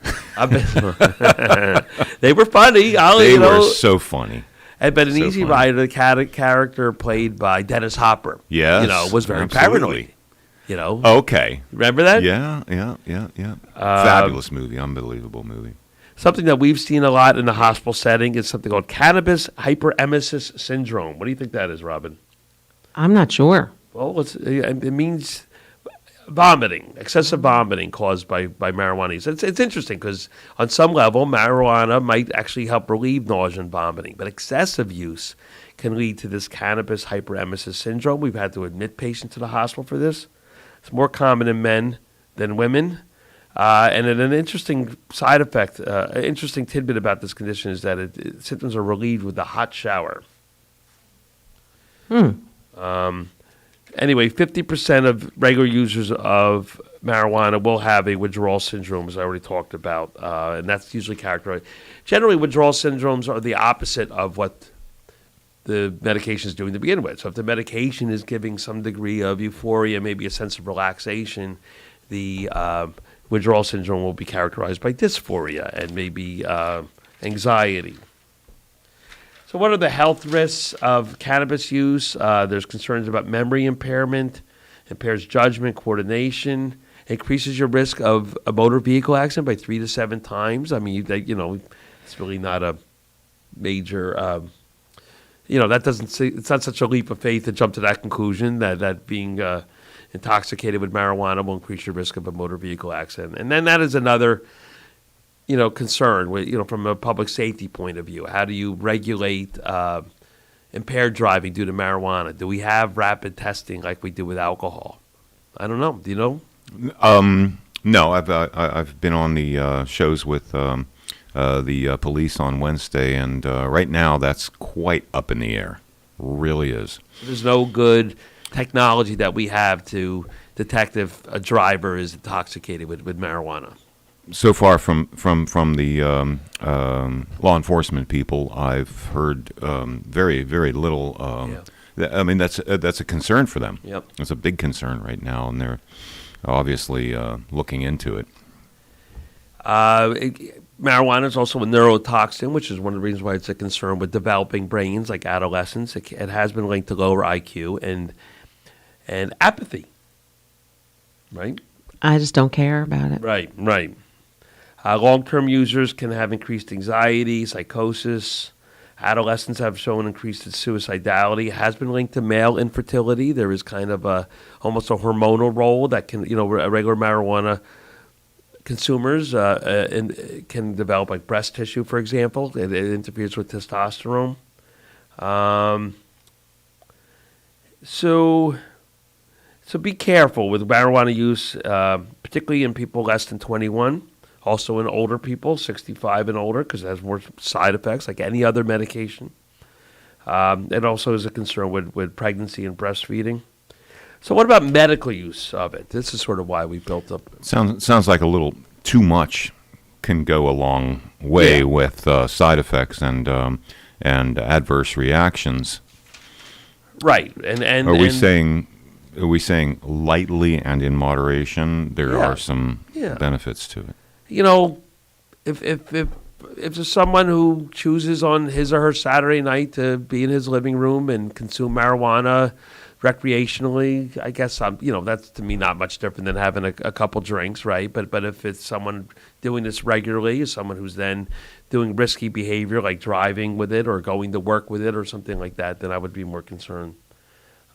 They were funny. They were so funny. But in Easy Rider, the character played by Dennis Hopper, was very paranoid. Okay. Remember that? Yeah. Fabulous movie, unbelievable movie. Something that we've seen a lot in the hospital setting is something called Cannabis Hyperemesis syndrome. What do you think that is, Robin? I'm not sure. Well, it means vomiting, excessive vomiting caused by marijuana use. It's interesting because on some level, marijuana might actually help relieve nausea and vomiting, but excessive use can lead to this cannabis hyperemesis syndrome. We've had to admit patients to the hospital for this. It's more common in men than women. And an interesting side effect, interesting tidbit about this condition is that symptoms are relieved with a hot shower. Anyway, 50% of regular users of marijuana will have a withdrawal syndrome, as I already talked about, and that's usually characterized. Generally, withdrawal syndromes are the opposite of what the medication is doing to begin with. So if the medication is giving some degree of euphoria, maybe a sense of relaxation, the withdrawal syndrome will be characterized by dysphoria and maybe anxiety. So what are the health risks of cannabis use? There's concerns about memory impairment, impairs judgment, coordination, increases your risk of a motor vehicle accident by 3 to 7 times. I mean, it's really not a major, it's not such a leap of faith to jump to that conclusion that being intoxicated with marijuana will increase your risk of a motor vehicle accident. And then that is another concern with, from a public safety point of view. How do you regulate impaired driving due to marijuana? Do we have rapid testing like we do with alcohol? I don't know. Do you know? No, I've been on the shows with the police on Wednesday, and right now that's quite up in the air. Really is. There's no good technology that we have to detect if a driver is intoxicated with marijuana. So far from the law enforcement people, I've heard very, very little. I mean, that's a concern for them. Yep. It's a big concern right now, and they're obviously looking into it. Marijuana is also a neurotoxin, which is one of the reasons why it's a concern with developing brains like adolescents. It has been linked to lower IQ and apathy, right? I just don't care about it. Right. Long-term users can have increased anxiety, psychosis. Adolescents have shown increased suicidality. It has been linked to male infertility. There is kind of almost a hormonal role that can, regular marijuana consumers can develop like breast tissue, for example. It interferes with testosterone. So be careful with marijuana use, particularly in people less than 21. Also in older people, 65 and older, because it has more side effects like any other medication. It also is a concern with pregnancy and breastfeeding. So what about medical use of it? This is sort of why we built up. Sounds like a little too much can go a long way with side effects and adverse reactions. Right, and are we saying lightly and in moderation? There are some benefits to it. If there's someone who chooses on his or her Saturday night to be in his living room and consume marijuana recreationally, I guess that's to me not much different than having a couple drinks, right? But if it's someone doing this regularly, someone who's then doing risky behavior like driving with it or going to work with it or something like that, then I would be more concerned.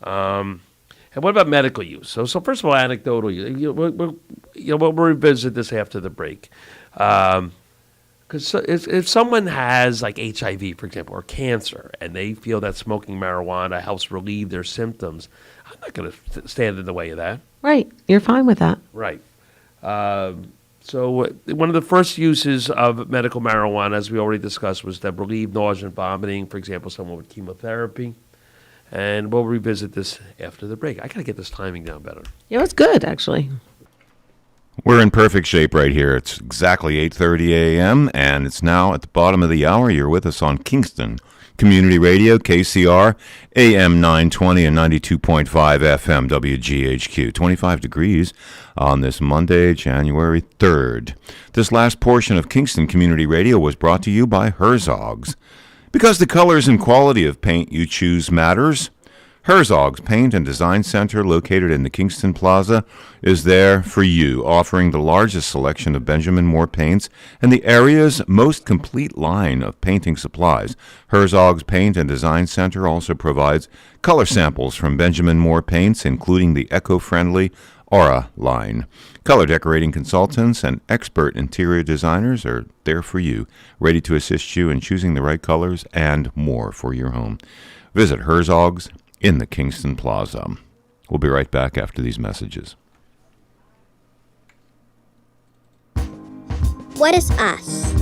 And what about medical use? So first of all, anecdotal use. We'll revisit this after the break. Because if someone has like HIV, for example, or cancer, and they feel that smoking marijuana helps relieve their symptoms, I'm not going to stand in the way of that. Right. You're fine with that. Right. So one of the first uses of medical marijuana, as we already discussed, was to relieve nausea and vomiting, for example, someone with chemotherapy. And we'll revisit this after the break. I got to get this timing down better. Yeah, it's good, actually. We're in perfect shape right here. It's exactly 8:30 a.m., and it's now at the bottom of the hour. You're with us on Kingston Community Radio, KCR, AM 920 and 92.5 FM, WGHQ. 25 degrees on this Monday, January 3rd. This last portion of Kingston Community Radio was brought to you by Herzog's. Because the colors and quality of paint you choose matters, Herzog's Paint and Design Center, located in the Kingston Plaza, is there for you, offering the largest selection of Benjamin Moore paints and the area's most complete line of painting supplies. Herzog's Paint and Design Center also provides color samples from Benjamin Moore paints, including the eco-friendly Aura line. Color decorating consultants and expert interior designers are there for you, ready to assist you in choosing the right colors and more for your home. Visit Herzog's in the Kingston Plaza. We'll be right back after these messages. What is us?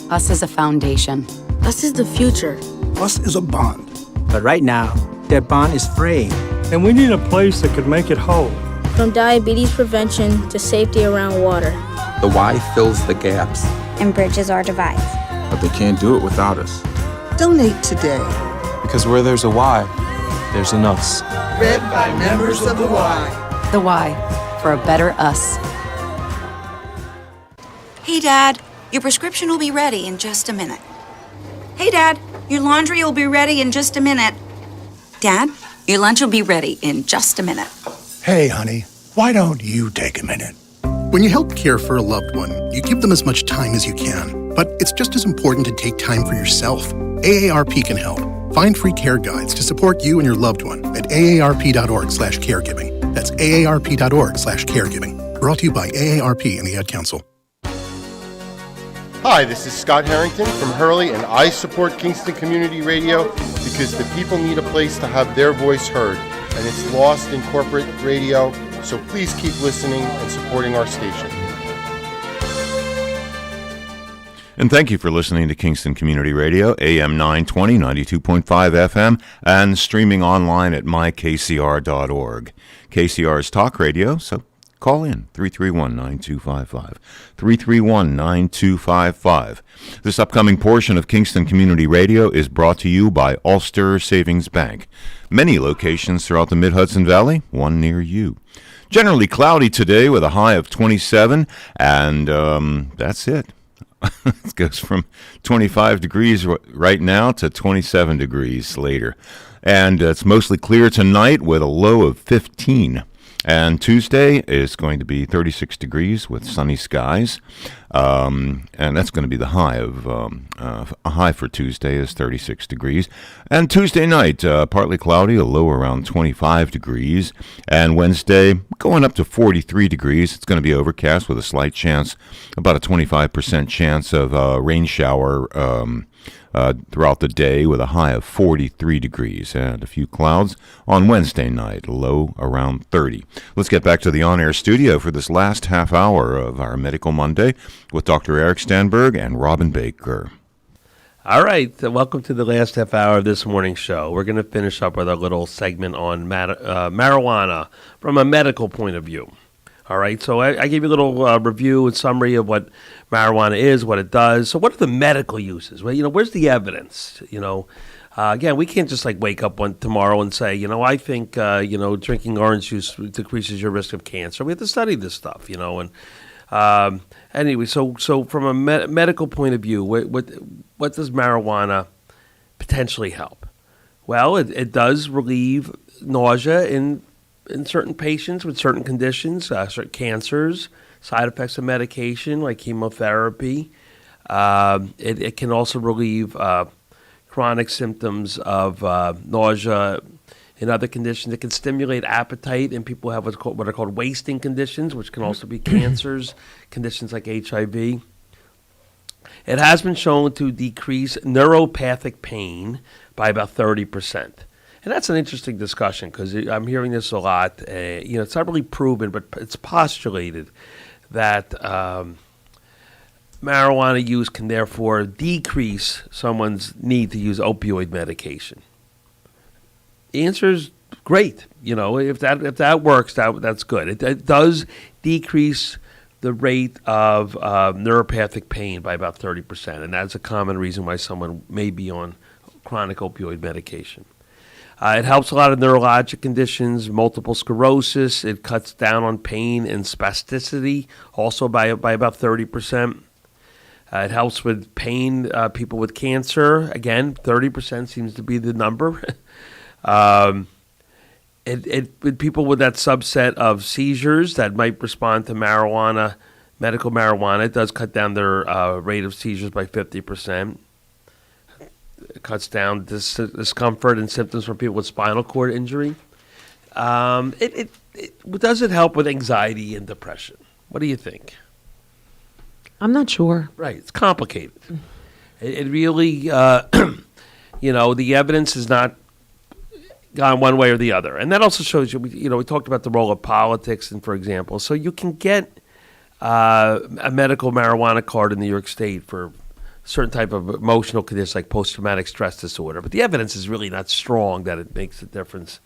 Us is a foundation. Us is the future. Us is a bond. But right now, that bond is fraying, and we need a place that could make it whole. From diabetes prevention to safety around water. The why fills the gaps and bridges our divides. But they can't do it without us. Donate today. Because where there's a why, there's an us. Read by members of the Y. The Y, for a better us. Hey, Dad, your prescription will be ready in just a minute. Hey, Dad, your laundry will be ready in just a minute. Dad, your lunch will be ready in just a minute. Hey, honey, why don't you take a minute? When you help care for a loved one, you give them as much time as you can. But it's just as important to take time for yourself. AARP can help. Find free care guides to support you and your loved one at aarp.org/caregiving. That's aarp.org/caregiving. Brought to you by AARP and the Ad Council. Hi, this is Scott Harrington from Hurley, and I support Kingston Community Radio because the people need a place to have their voice heard, and it's lost in corporate radio, so please keep listening and supporting our station. And thank you for listening to Kingston Community Radio, AM 920, 92.5 FM, and streaming online at mykcr.org. KCR's talk radio, so call in 331-9255, 331-9255. This upcoming portion of Kingston Community Radio is brought to you by Ulster Savings Bank. Many locations throughout the Mid-Hudson Valley, one near you. Generally cloudy today with a high of 27, and that's it. It goes from 25 degrees right now to 27 degrees later. And it's mostly clear tonight with a low of 15. And Tuesday is going to be 36 degrees with sunny skies. And that's going to be the high of, a high for Tuesday is 36 degrees. And Tuesday night, partly cloudy, a low around 25 degrees. And Wednesday, going up to 43 degrees. It's going to be overcast with a slight chance, about a 25% chance of a rain shower throughout the day with a high of 43 degrees and a few clouds on Wednesday night, low around 30. Let's get back to the on-air studio for this last half hour of our Medical Monday with Dr. Eric Stanberg and Robin Baker. All right, welcome to the last half hour of this morning's show. We're going to finish up with a little segment on marijuana from a medical point of view. All right, so I gave you a little review and summary of what marijuana is, what it does. So what are the medical uses? Well, where's the evidence? Again, we can't just wake up tomorrow and say, I think, drinking orange juice decreases your risk of cancer. We have to study this stuff, and anyway, so from a medical point of view, what does marijuana potentially help? Well, it does relieve nausea in certain patients with certain conditions, certain cancers, side effects of medication like chemotherapy. It can also relieve chronic symptoms of nausea in other conditions. It can stimulate appetite in people who have what are called wasting conditions, which can also be cancers, conditions like HIV. It has been shown to decrease neuropathic pain by about 30%. And that's an interesting discussion because I'm hearing this a lot. It's not really proven, but it's postulated that marijuana use can therefore decrease someone's need to use opioid medication. The answer is great. If that works, that's good. It does decrease the rate of neuropathic pain by about 30%, and that's a common reason why someone may be on chronic opioid medication. It helps a lot of neurologic conditions, multiple sclerosis. It cuts down on pain and spasticity, also by about 30%. It helps with pain, people with cancer. Again, 30% seems to be the number. With people with that subset of seizures that might respond to marijuana, medical marijuana, it does cut down their rate of seizures by 50%. It cuts down discomfort and symptoms from people with spinal cord injury. Does it help with anxiety and depression? What do you think? I'm not sure. Right. It's complicated. It really, the evidence has not gone one way or the other. And that also shows you, we talked about the role of politics, and for example, so you can get a medical marijuana card in New York State for certain type of emotional conditions like post-traumatic stress disorder. But the evidence is really not strong that it makes a difference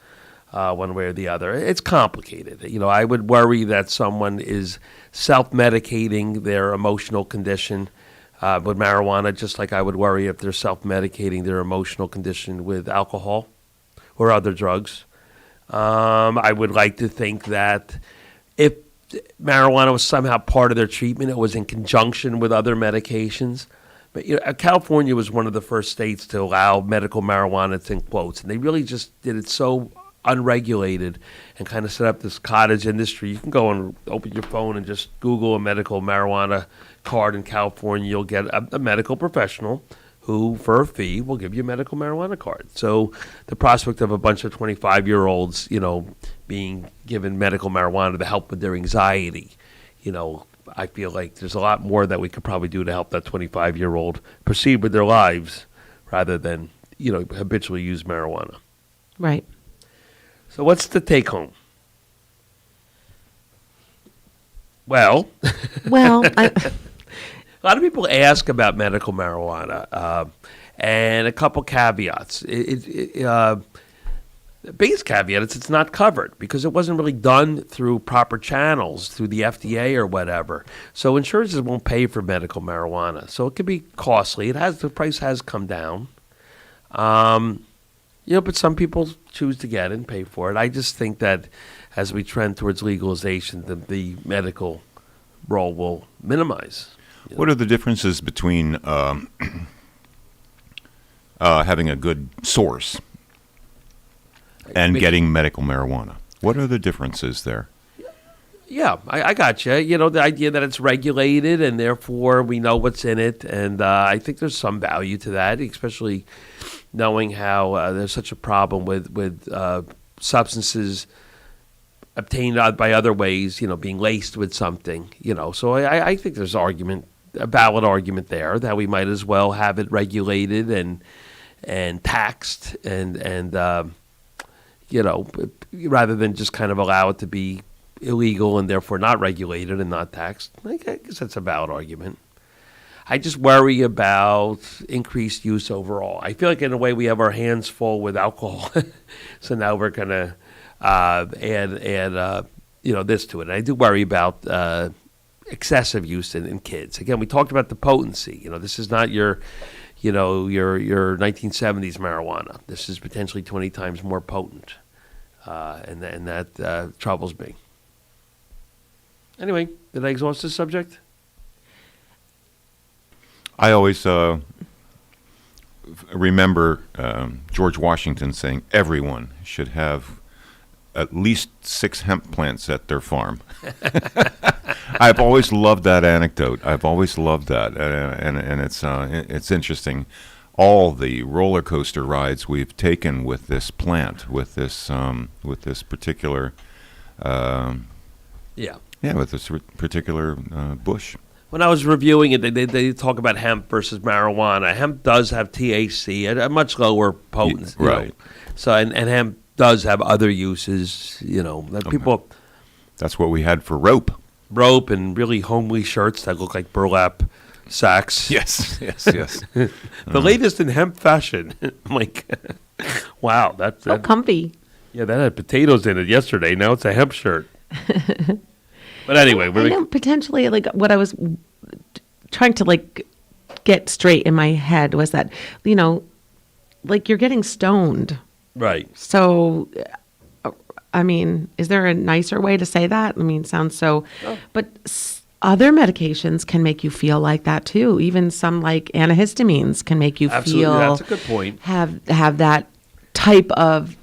one way or the other. It's complicated. I would worry that someone is self-medicating their emotional condition with marijuana, just like I would worry if they're self-medicating their emotional condition with alcohol or other drugs. I would like to think that if marijuana was somehow part of their treatment, it was in conjunction with other medications. But California was one of the first states to allow medical marijuana, it's in quotes, and they really just did it so unregulated and kind of set up this cottage industry. You can go and open your phone and just Google a medical marijuana card in California. You'll get a medical professional who, for a fee, will give you a medical marijuana card. So the prospect of a bunch of 25-year-olds, being given medical marijuana to help with their anxiety, I feel like there's a lot more that we could probably do to help that 25-year-old proceed with their lives rather than, habitually use marijuana. Right. So what's the take home? Well, a lot of people ask about medical marijuana, and a couple caveats. The biggest caveat is it's not covered because it wasn't really done through proper channels, through the FDA or whatever. So insurances won't pay for medical marijuana. So it can be costly. The price has come down. But some people choose to get it and pay for it. I just think that as we trend towards legalization, the medical role will minimize. What are the differences between having a good source and getting medical marijuana? What are the differences there? Yeah, I got you. The idea that it's regulated and therefore we know what's in it. And I think there's some value to that, especially knowing how there's such a problem with substances obtained by other ways, being laced with something, So I think there's a valid argument there that we might as well have it regulated and taxed and rather than just kind of allow it to be illegal and therefore not regulated and not taxed. I guess that's a valid argument. I just worry about increased use overall. I feel like in a way we have our hands full with alcohol, so now we're going to add this to it. And I do worry about excessive use in kids. Again, we talked about the potency. This is not your 1970s marijuana. This is potentially 20 times more potent, and that troubles me. Anyway, did I exhaust this subject? I always remember George Washington saying everyone should have at least 6 hemp plants at their farm. I've always loved that anecdote. I've always loved that, and it's interesting. All the roller coaster rides we've taken with this plant, with this particular, with this particular bush. When I was reviewing it, they talk about hemp versus marijuana. Hemp does have THC at a much lower potency, right? So and hemp does have other uses, that people. That's what we had for rope. Rope and really homely shirts that look like burlap sacks. Yes. The latest in hemp fashion. I'm like, wow, that's so comfy. Yeah, that had potatoes in it yesterday. Now it's a hemp shirt. But anyway, I know potentially like what I was trying to like get straight in my head was that, like you're getting stoned. Right. So, I mean, is there a nicer way to say that? I mean, sounds so, but other medications can make you feel like that too. Even some like antihistamines can make you feel. That's a good point. Have that type of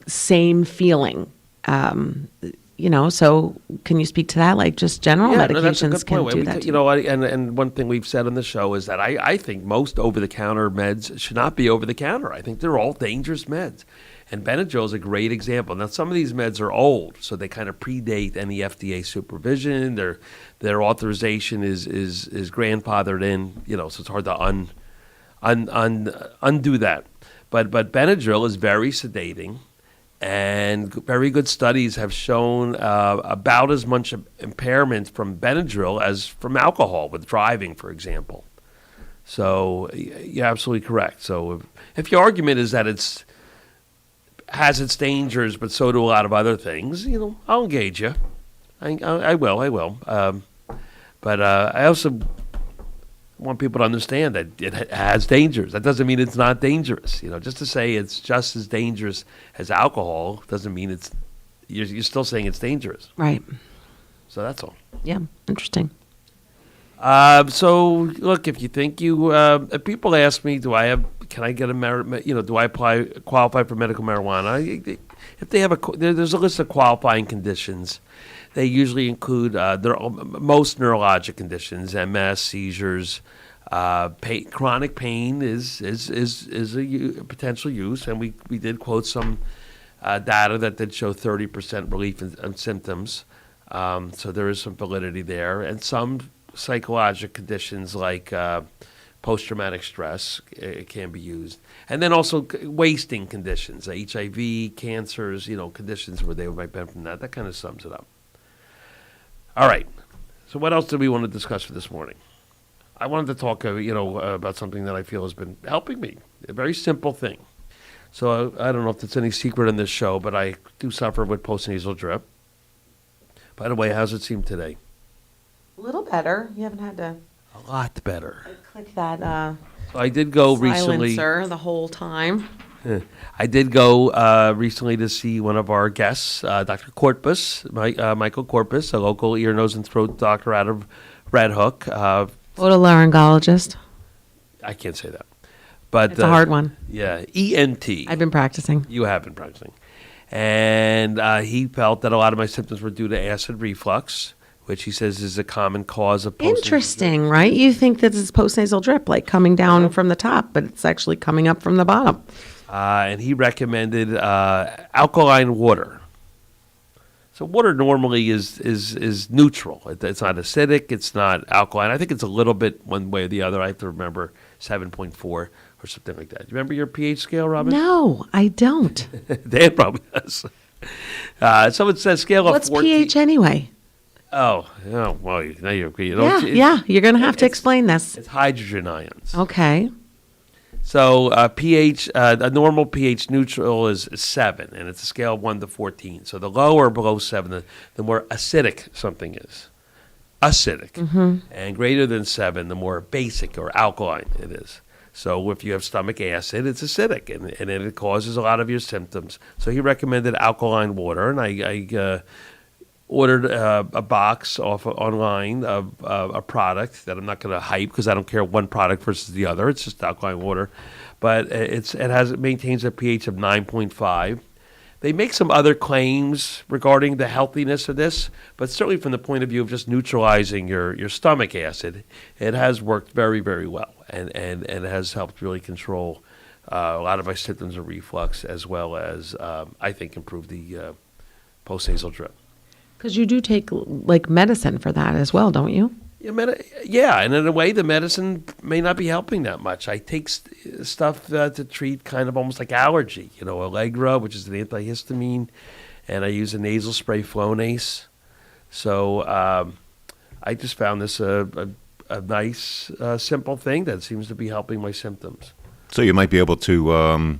same feeling. So can you speak to that? Like just general medications can do that. And one thing we've said on the show is that I think most over-the-counter meds should not be over-the-counter. I think they're all dangerous meds. And Benadryl is a great example. Now, some of these meds are old, so they kind of predate any FDA supervision. Their authorization is grandfathered in, so it's hard to undo that. But Benadryl is very sedating. And very good studies have shown about as much impairment from Benadryl as from alcohol with driving, for example. So you're absolutely correct. So if your argument is that it has its dangers, but so do a lot of other things, I'll engage you. I will. But I also want people to understand that it has dangers. That doesn't mean it's not dangerous. Just to say it's just as dangerous as alcohol doesn't mean you're still saying it's dangerous. Right. So that's all. Yeah, interesting. So look, if you think if people ask me, do I qualify for medical marijuana? If they have there's a list of qualifying conditions. They usually include most neurologic conditions, MS, seizures, chronic pain is a potential use, and we did quote some data that did show 30% relief in symptoms. So there is some validity there, and some psychological conditions like post-traumatic stress can be used, and then also wasting conditions, HIV, cancers, conditions where they might benefit from that. That kind of sums it up. All right. So what else do we want to discuss for this morning? I wanted to talk, about something that I feel has been helping me. A very simple thing. So I don't know if it's any secret in this show, but I do suffer with postnasal drip. By the way, how's it seem today? A little better. You haven't had to. A lot better. Click that. So I did go recently. Silencer the whole time. I did go recently to see one of our guests, Dr. Corpus, Michael Corpus, a local ear, nose, and throat doctor out of Red Hook. Otolaryngologist. I can't say that. But it's a hard one. Yeah, ENT. I've been practicing. You have been practicing. And he felt that a lot of my symptoms were due to acid reflux, which he says is a common cause of postnasal Interesting, drip. right? You think that it's postnasal drip, like coming down from the top, but it's actually coming up from the bottom. And he recommended alkaline water. So water normally is neutral. It's not acidic. It's not alkaline. I think it's a little bit one way or the other. I have to remember 7.4 or something like that. Do you remember your pH scale, Robin? No, I don't. Dan probably does. So it says scale What's of 14. pH anyway? Oh, well, now you're you're going to have to explain this. It's hydrogen ions. Okay. So pH, a normal pH neutral is 7, and it's a scale of 1 to 14. So the lower below 7, the more acidic something is. Acidic. Mm-hmm. And greater than 7, the more basic or alkaline it is. So if you have stomach acid, it's acidic, and it causes a lot of your symptoms. So he recommended alkaline water, and I ordered a box online of a product that I'm not going to hype because I don't care one product versus the other. It's just alkaline water, but it maintains a pH of 9.5, They make some other claims regarding the healthiness of this, but certainly from the point of view of just neutralizing your stomach acid, it has worked very, very well, and it has helped really control a lot of my symptoms of reflux, as well as, I think, improve the post-nasal drip. Because you do take like medicine for that as well, don't you? Yeah, and in a way, the medicine may not be helping that much. I take stuff to treat kind of almost like allergy. Allegra, which is an antihistamine, and I use a nasal spray, Flonase. So I just found this a nice, simple thing that seems to be helping my symptoms. So you might be able to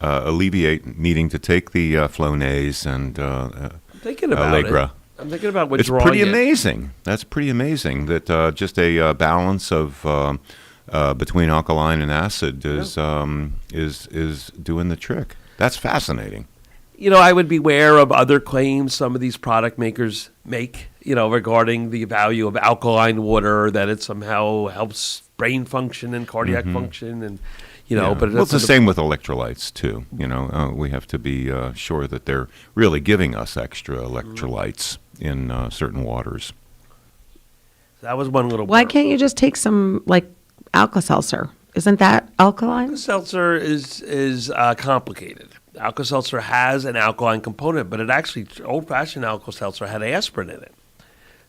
alleviate needing to take the Flonase and thinking about Allegra. I'm thinking about withdrawing. It's pretty amazing. That's pretty amazing that just a balance of between alkaline and acid is doing the trick. That's fascinating. I would beware of other claims some of these product makers make, regarding the value of alkaline water, that it somehow helps brain function and cardiac function, and but it's the same with electrolytes too. We have to be sure that they're really giving us extra electrolytes in certain waters. That was one little. Why can't you just take some like Alka-Seltzer? Isn't that alkaline? Alka-Seltzer is complicated. Alka-Seltzer has an alkaline component, but it actually, old-fashioned Alka-Seltzer had aspirin in it.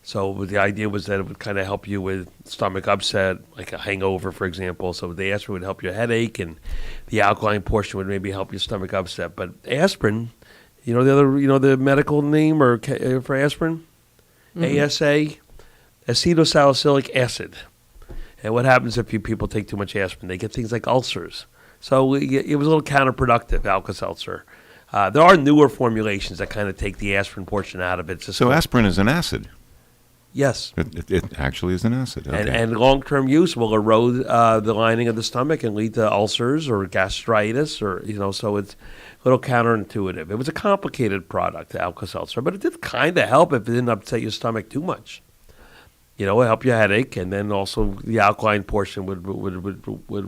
So the idea was that it would kind of help you with stomach upset, like a hangover, for example. So the aspirin would help your headache, and the alkaline portion would maybe help your stomach upset. But aspirin, the medical name for aspirin, ASA, acetylsalicylic acid. And what happens if people take too much aspirin? They get things like ulcers. So it was a little counterproductive, Alka-Seltzer. There are newer formulations that kind of take the aspirin portion out of it. So aspirin is an acid? Yes. It actually is an acid. Okay. And long-term use will erode the lining of the stomach and lead to ulcers or gastritis, so it's a little counterintuitive. It was a complicated product, Alka-Seltzer, but it did kind of help if it didn't upset your stomach too much. It helped your headache, and then also the alkaline portion would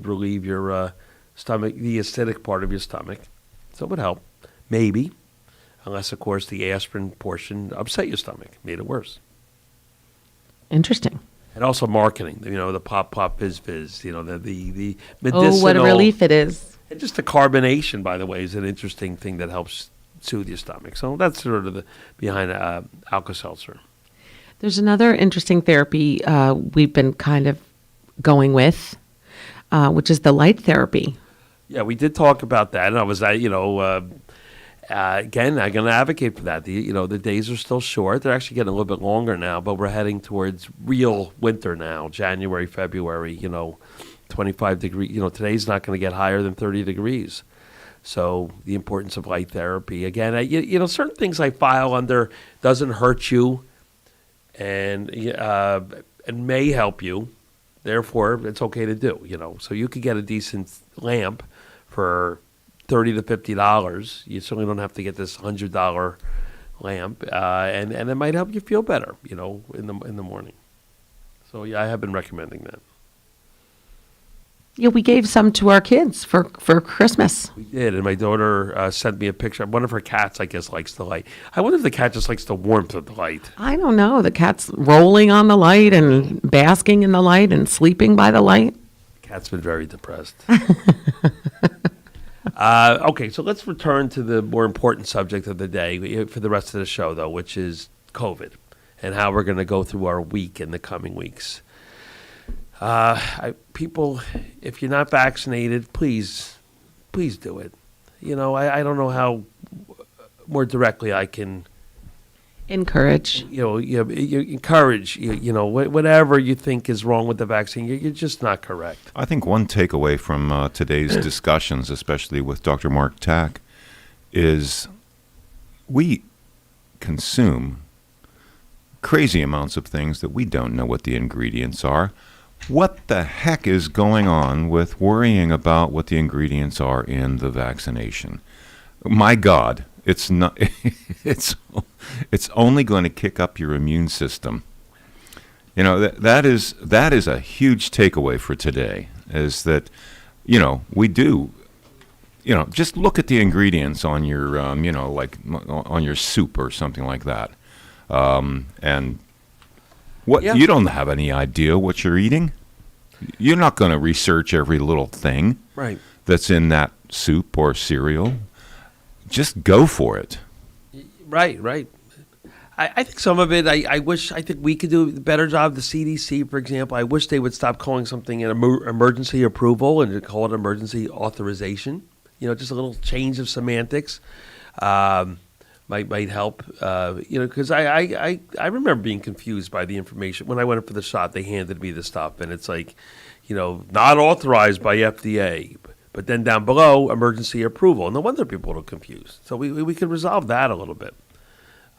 relieve your stomach, the acidic part of your stomach. So it would help, maybe, unless, of course, the aspirin portion upset your stomach, made it worse. Interesting. And also marketing, the pop, fizz, the medicinal. Oh, what a relief it is. And just the carbonation, by the way, is an interesting thing that helps soothe your stomach. So that's sort of the behind Alka-Seltzer. There's another interesting therapy we've been kind of going with, which is the light therapy. Yeah, we did talk about that, and I was, again, I'm going to advocate for that. The days are still short. They're actually getting a little bit longer now, but we're heading towards real winter now, January, February, 25 degrees. Today's not going to get higher than 30 degrees. So the importance of light therapy. Again, certain things I file under doesn't hurt you and may help you. Therefore, it's okay to do, So you could get a decent lamp for $30 to $50. You certainly don't have to get this $100 lamp, and it might help you feel better, in the morning. So yeah, I have been recommending that. Yeah, we gave some to our kids for Christmas. We did, and my daughter sent me a picture. One of her cats, I guess, likes the light. I wonder if the cat just likes the warmth of the light. I don't know. The cat's rolling on the light and basking in the light and sleeping by the light. The cat's been very depressed. Okay, so let's return to the more important subject of the day for the rest of the show, though, which is COVID and how we're going to go through our week in the coming weeks. People, if you're not vaccinated, please do it. I don't know how more directly I can encourage. Encourage. Whatever you think is wrong with the vaccine, you're just not correct. I think one takeaway from today's discussions, especially with Dr. Mark Tack, is we consume crazy amounts of things that we don't know what the ingredients are. What the heck is going on with worrying about what the ingredients are in the vaccination? My God, it's not. It's only going to kick up your immune system. That is a huge takeaway for today. Is that we do just look at the ingredients on your, like on your soup or something like that. And you don't have any idea what you're eating. You're not going to research every little thing that's in that soup or cereal. Just go for it. Right. I think some of it, I think we could do a better job. The CDC, for example, I wish they would stop calling something an emergency approval and call it emergency authorization. Just a little change of semantics might help. Because I remember being confused by the information. When I went in for the shot, they handed me the stuff, and it's like, not authorized by FDA. But then down below, emergency approval. No wonder people are confused. So we could resolve that a little bit.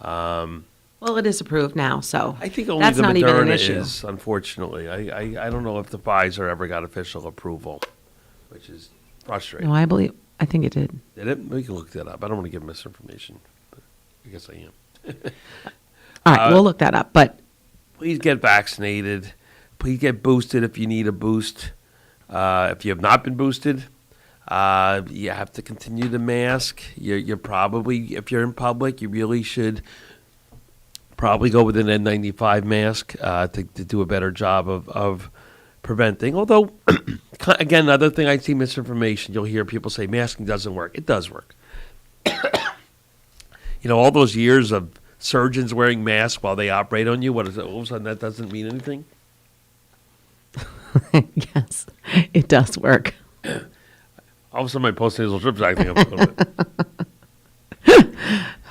Well, it is approved now, so I think only that's the not even an Moderna issue. is, unfortunately. I don't know if the Pfizer ever got official approval, which is frustrating. No, I think it did. Did it? We can look that up. I don't want to give misinformation, but I guess I am. All right, we'll look that up. But please get vaccinated. Please get boosted if you need a boost. If you have not been boosted, you have to continue to mask. You're probably, if you're in public, you really should probably go with an N95 mask to do a better job of preventing. Although, again, another thing I see misinformation. You'll hear people say masking doesn't work. It does work. All those years of surgeons wearing masks while they operate on you, what is it? All of a sudden, that doesn't mean anything? Yes, it does work. All of a sudden, my post-nasal drip's acting up a little bit.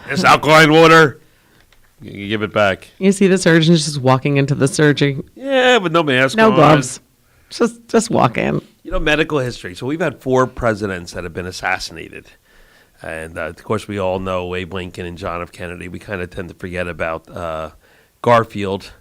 It's alkaline water. You give it back. You see the surgeons just walking into the surgery. Yeah, with no mask no on. gloves. Just walk in. Medical history. So we've had 4 presidents that have been assassinated. And, of course, we all know Abe Lincoln and John F. Kennedy. We kind of tend to forget about Garfield.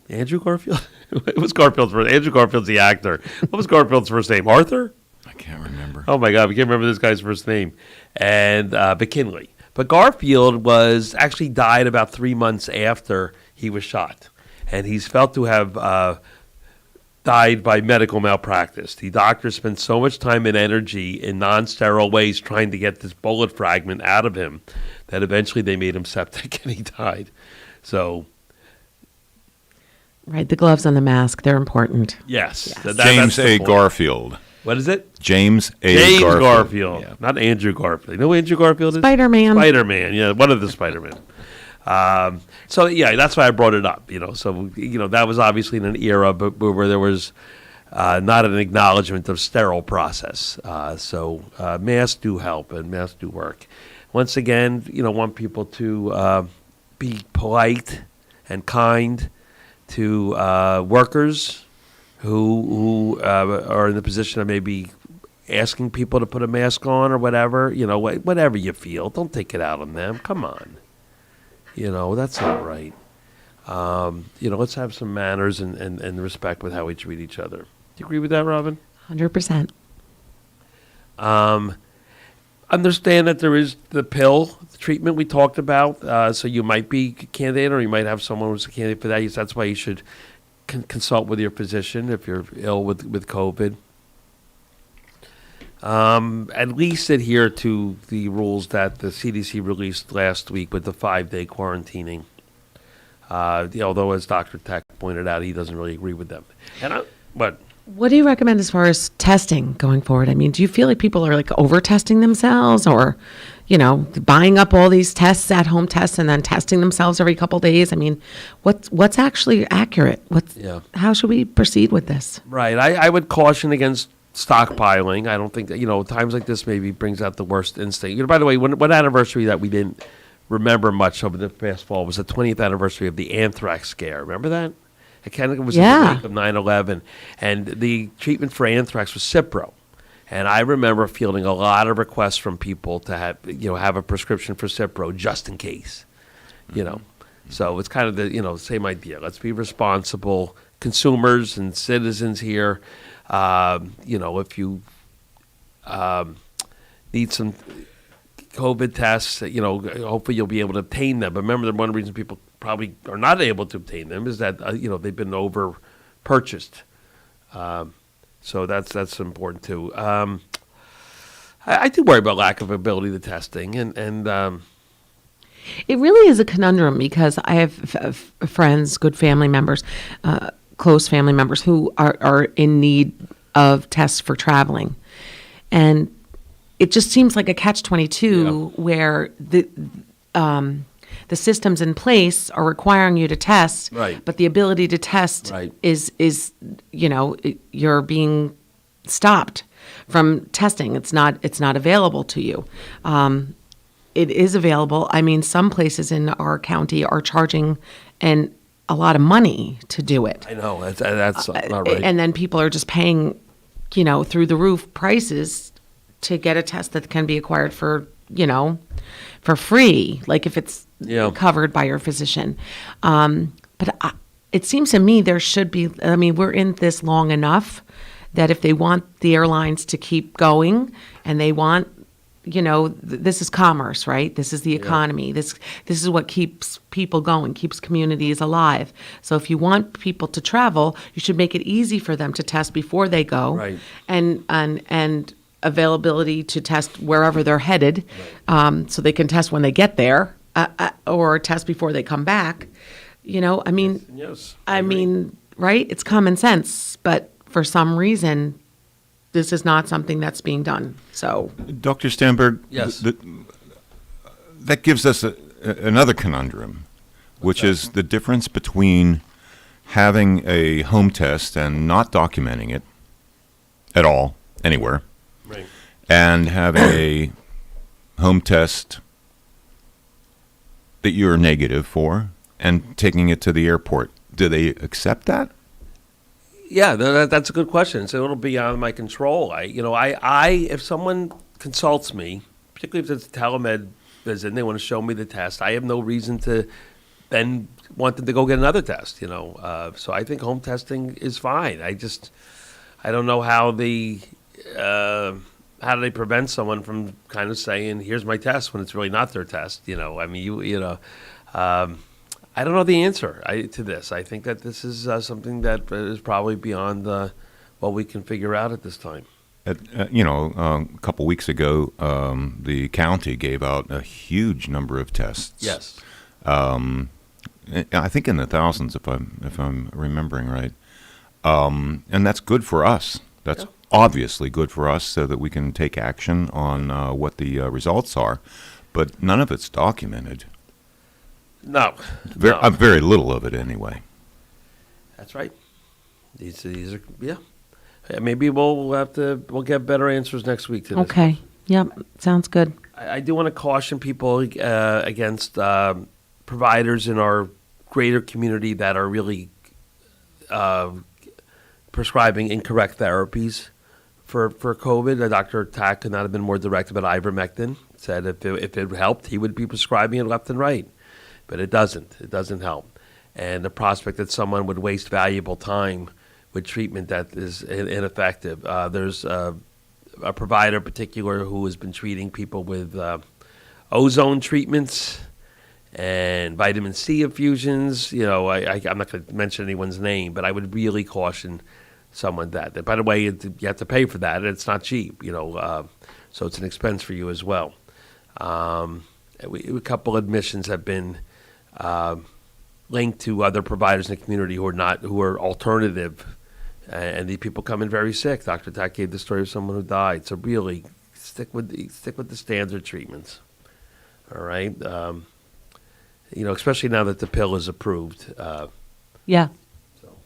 Andrew Garfield? It was Garfield's first. Andrew Garfield's the actor. What was Garfield's first name? Arthur? I can't remember. Oh, my God. We can't remember this guy's first name. And McKinley. But Garfield actually died about 3 months after he was shot. And he's felt to have died by medical malpractice. The doctor spent so much time and energy in non-sterile ways trying to get this bullet fragment out of him that eventually they made him septic and he died. So... Right, the gloves and the mask, they're important. Yes. James A. Garfield. What is it? James A. Garfield. Yeah. Not Andrew Garfield. You know who Andrew Garfield is? Spider-Man. Spider-Man, yeah, one of the Spider-Man. So, yeah, that's why I brought it up. So, that was obviously in an era where there was not an acknowledgement of sterile process. So masks do help and masks do work. Once again, want people to be polite and kind to workers who are in the position of maybe asking people to put a mask on or whatever. Whatever you feel, don't take it out on them. Come on, that's not right. Let's have some manners and respect with how we treat each other. Do you agree with that, Robin? 100%. Understand that there is the pill treatment we talked about, so you might be a candidate or you might have someone who's a candidate for that. That's why you should consult with your physician if you're ill with COVID. At least adhere to the rules that the CDC released last week with the 5-day quarantining. Although, as Dr. Tech pointed out, he doesn't really agree with them. What do you recommend as far as testing going forward? I mean, do you feel like people are over-testing themselves or, buying up all these tests, at-home tests, and then testing themselves every couple days? I mean, what's actually accurate? How should we proceed with this? Right. I would caution against stockpiling. I don't think that, times like this maybe brings out the worst instinct. By the way, one anniversary that we didn't remember much over the past fall was the 20th anniversary of the anthrax scare. Remember that? It was in the wake of 9/11, and the treatment for anthrax was Cipro. And I remember fielding a lot of requests from people to have a prescription for Cipro just in case, So it's kind of the same idea. Let's be responsible consumers and citizens here. If you need some COVID tests, hopefully you'll be able to obtain them. But remember that one reason people probably are not able to obtain them is that, they've been over purchased. So that's important too. I do worry about lack of ability to testing, and it really is a conundrum because I have friends, good family members, close family members who are in need of tests for traveling. And it just seems like a catch-22 where the systems in place are requiring you to test, right, but the ability to test is you're being stopped from testing. It's not available to you. It is available. I mean, some places in our county are charging a lot of money to do it. I know that's not right. And then people are just paying, through the roof prices to get a test that can be acquired for free, like if it's covered by your physician. But it seems to me there should be. I mean, we're in this long enough that if they want the airlines to keep going and they want, this is commerce, right? This is the economy. This is what keeps people going, keeps communities alive. So if you want people to travel, you should make it easy for them to test before they go, right, and availability to test wherever they're headed, so they can test when they get there, or test before they come back. I mean, right? It's common sense, but for some reason, this is not something that's being done. So, Dr. Stamberg, yes, that gives us another conundrum, which is the difference between having a home test and not documenting it at all, anywhere, right, and having a home test that you're negative for and taking it to the airport. Do they accept that? Yeah, that's a good question. It's a little beyond my control. If someone consults me, particularly if it's a telemed visit and they want to show me the test, I have no reason to then want them to go get another test, So I think home testing is fine. I don't know how do they prevent someone from kind of saying, here's my test when it's really not their test, I don't know the answer to this. I think that this is something that is probably beyond what we can figure out at this time. A couple weeks ago, the county gave out a huge number of tests. Yes. I think in the thousands, if I'm remembering right. And that's good for us. That's obviously good for us so that we can take action on what the results are. But none of it's documented. No. Very little of it anyway. That's right. These are Maybe we'll get better answers next week to this. Okay. Yep. Sounds good. I do want to caution people against providers in our greater community that are really prescribing incorrect therapies for COVID. Dr. Tack could not have been more direct about ivermectin. Said if it helped, he would be prescribing it left and right. But it doesn't. It doesn't help. And the prospect that someone would waste valuable time with treatment that is ineffective. There's a provider in particular who has been treating people with ozone treatments and vitamin C infusions. I'm not going to mention anyone's name, but I would really caution someone that. By the way, you have to pay for that, and it's not cheap. So it's an expense for you as well. A couple admissions have been linked to other providers in the community who are alternative, and these people come in very sick. Dr. Tack gave the story of someone who died. So really, stick with the standard treatments. All right, especially now that the pill is approved. Yeah. So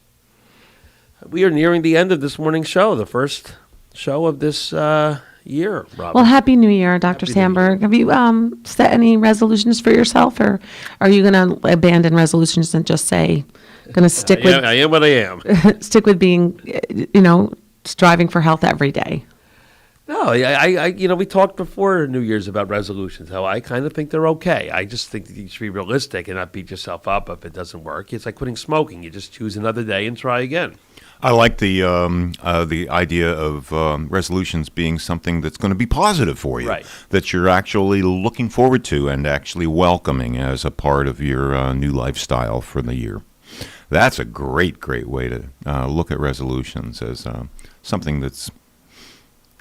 we are nearing the end of this morning's show, the first show of this year, Robin. Well, Happy New Year, Dr. Sandberg. Have you set any resolutions for yourself, or are you going to abandon resolutions and just say, going to stick with... I am what I am. Stick with being, striving for health every day? No, we talked before New Year's about resolutions, how I kind of think they're okay. I just think that you should be realistic and not beat yourself up if it doesn't work. It's like quitting smoking. You just choose another day and try again. I like the idea of resolutions being something that's going to be positive for you, right, that you're actually looking forward to and actually welcoming as a part of your new lifestyle for the year. That's a great way to look at resolutions, as something that's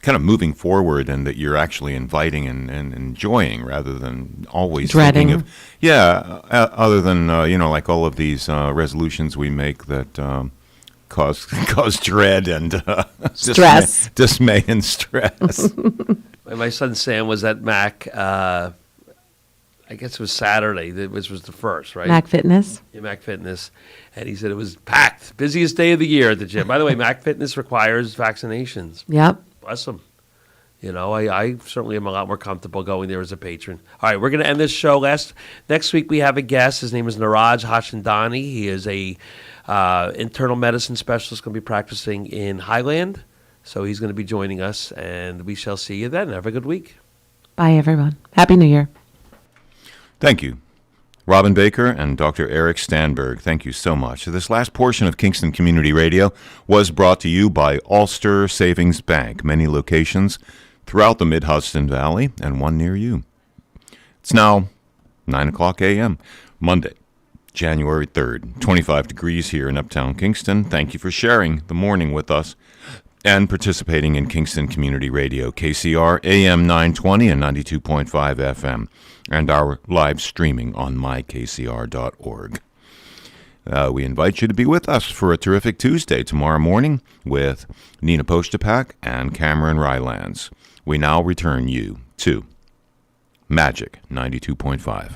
kind of moving forward, and that you're actually inviting and enjoying rather than always dreading. thinking of, other than like all of these resolutions we make that cause dread and stress, dismay and stress. My son Sam was at Mac. I guess it was Saturday, which was the first, right? Mac Fitness. Yeah, Mac Fitness. And he said it was packed. Busiest day of the year at the gym. By the way, Mac Fitness requires vaccinations. Yep. Bless them. I certainly am a lot more comfortable going there as a patron. All right, we're going to end this show. Next week we have a guest. His name is Niraj Hashandani. He is a internal medicine specialist going to be practicing in Highland. So he's going to be joining us, and we shall see you then. Have a good week. Bye, everyone. Happy New Year. Thank you. Robin Baker and Dr. Eric Stanberg, thank you so much. This last portion of Kingston Community Radio was brought to you by Ulster Savings Bank, many locations throughout the Mid-Hudson Valley and one near you. It's now 9 o'clock a.m., Monday, January 3rd, 25 degrees here in Uptown Kingston. Thank you for sharing the morning with us and participating in Kingston Community Radio, KCR AM 920 and 92.5 FM, and our live streaming on mykcr.org. We invite you to be with us for a terrific Tuesday tomorrow morning with Nina Postapak and Cameron Rylands. We now return you to Magic 92.5.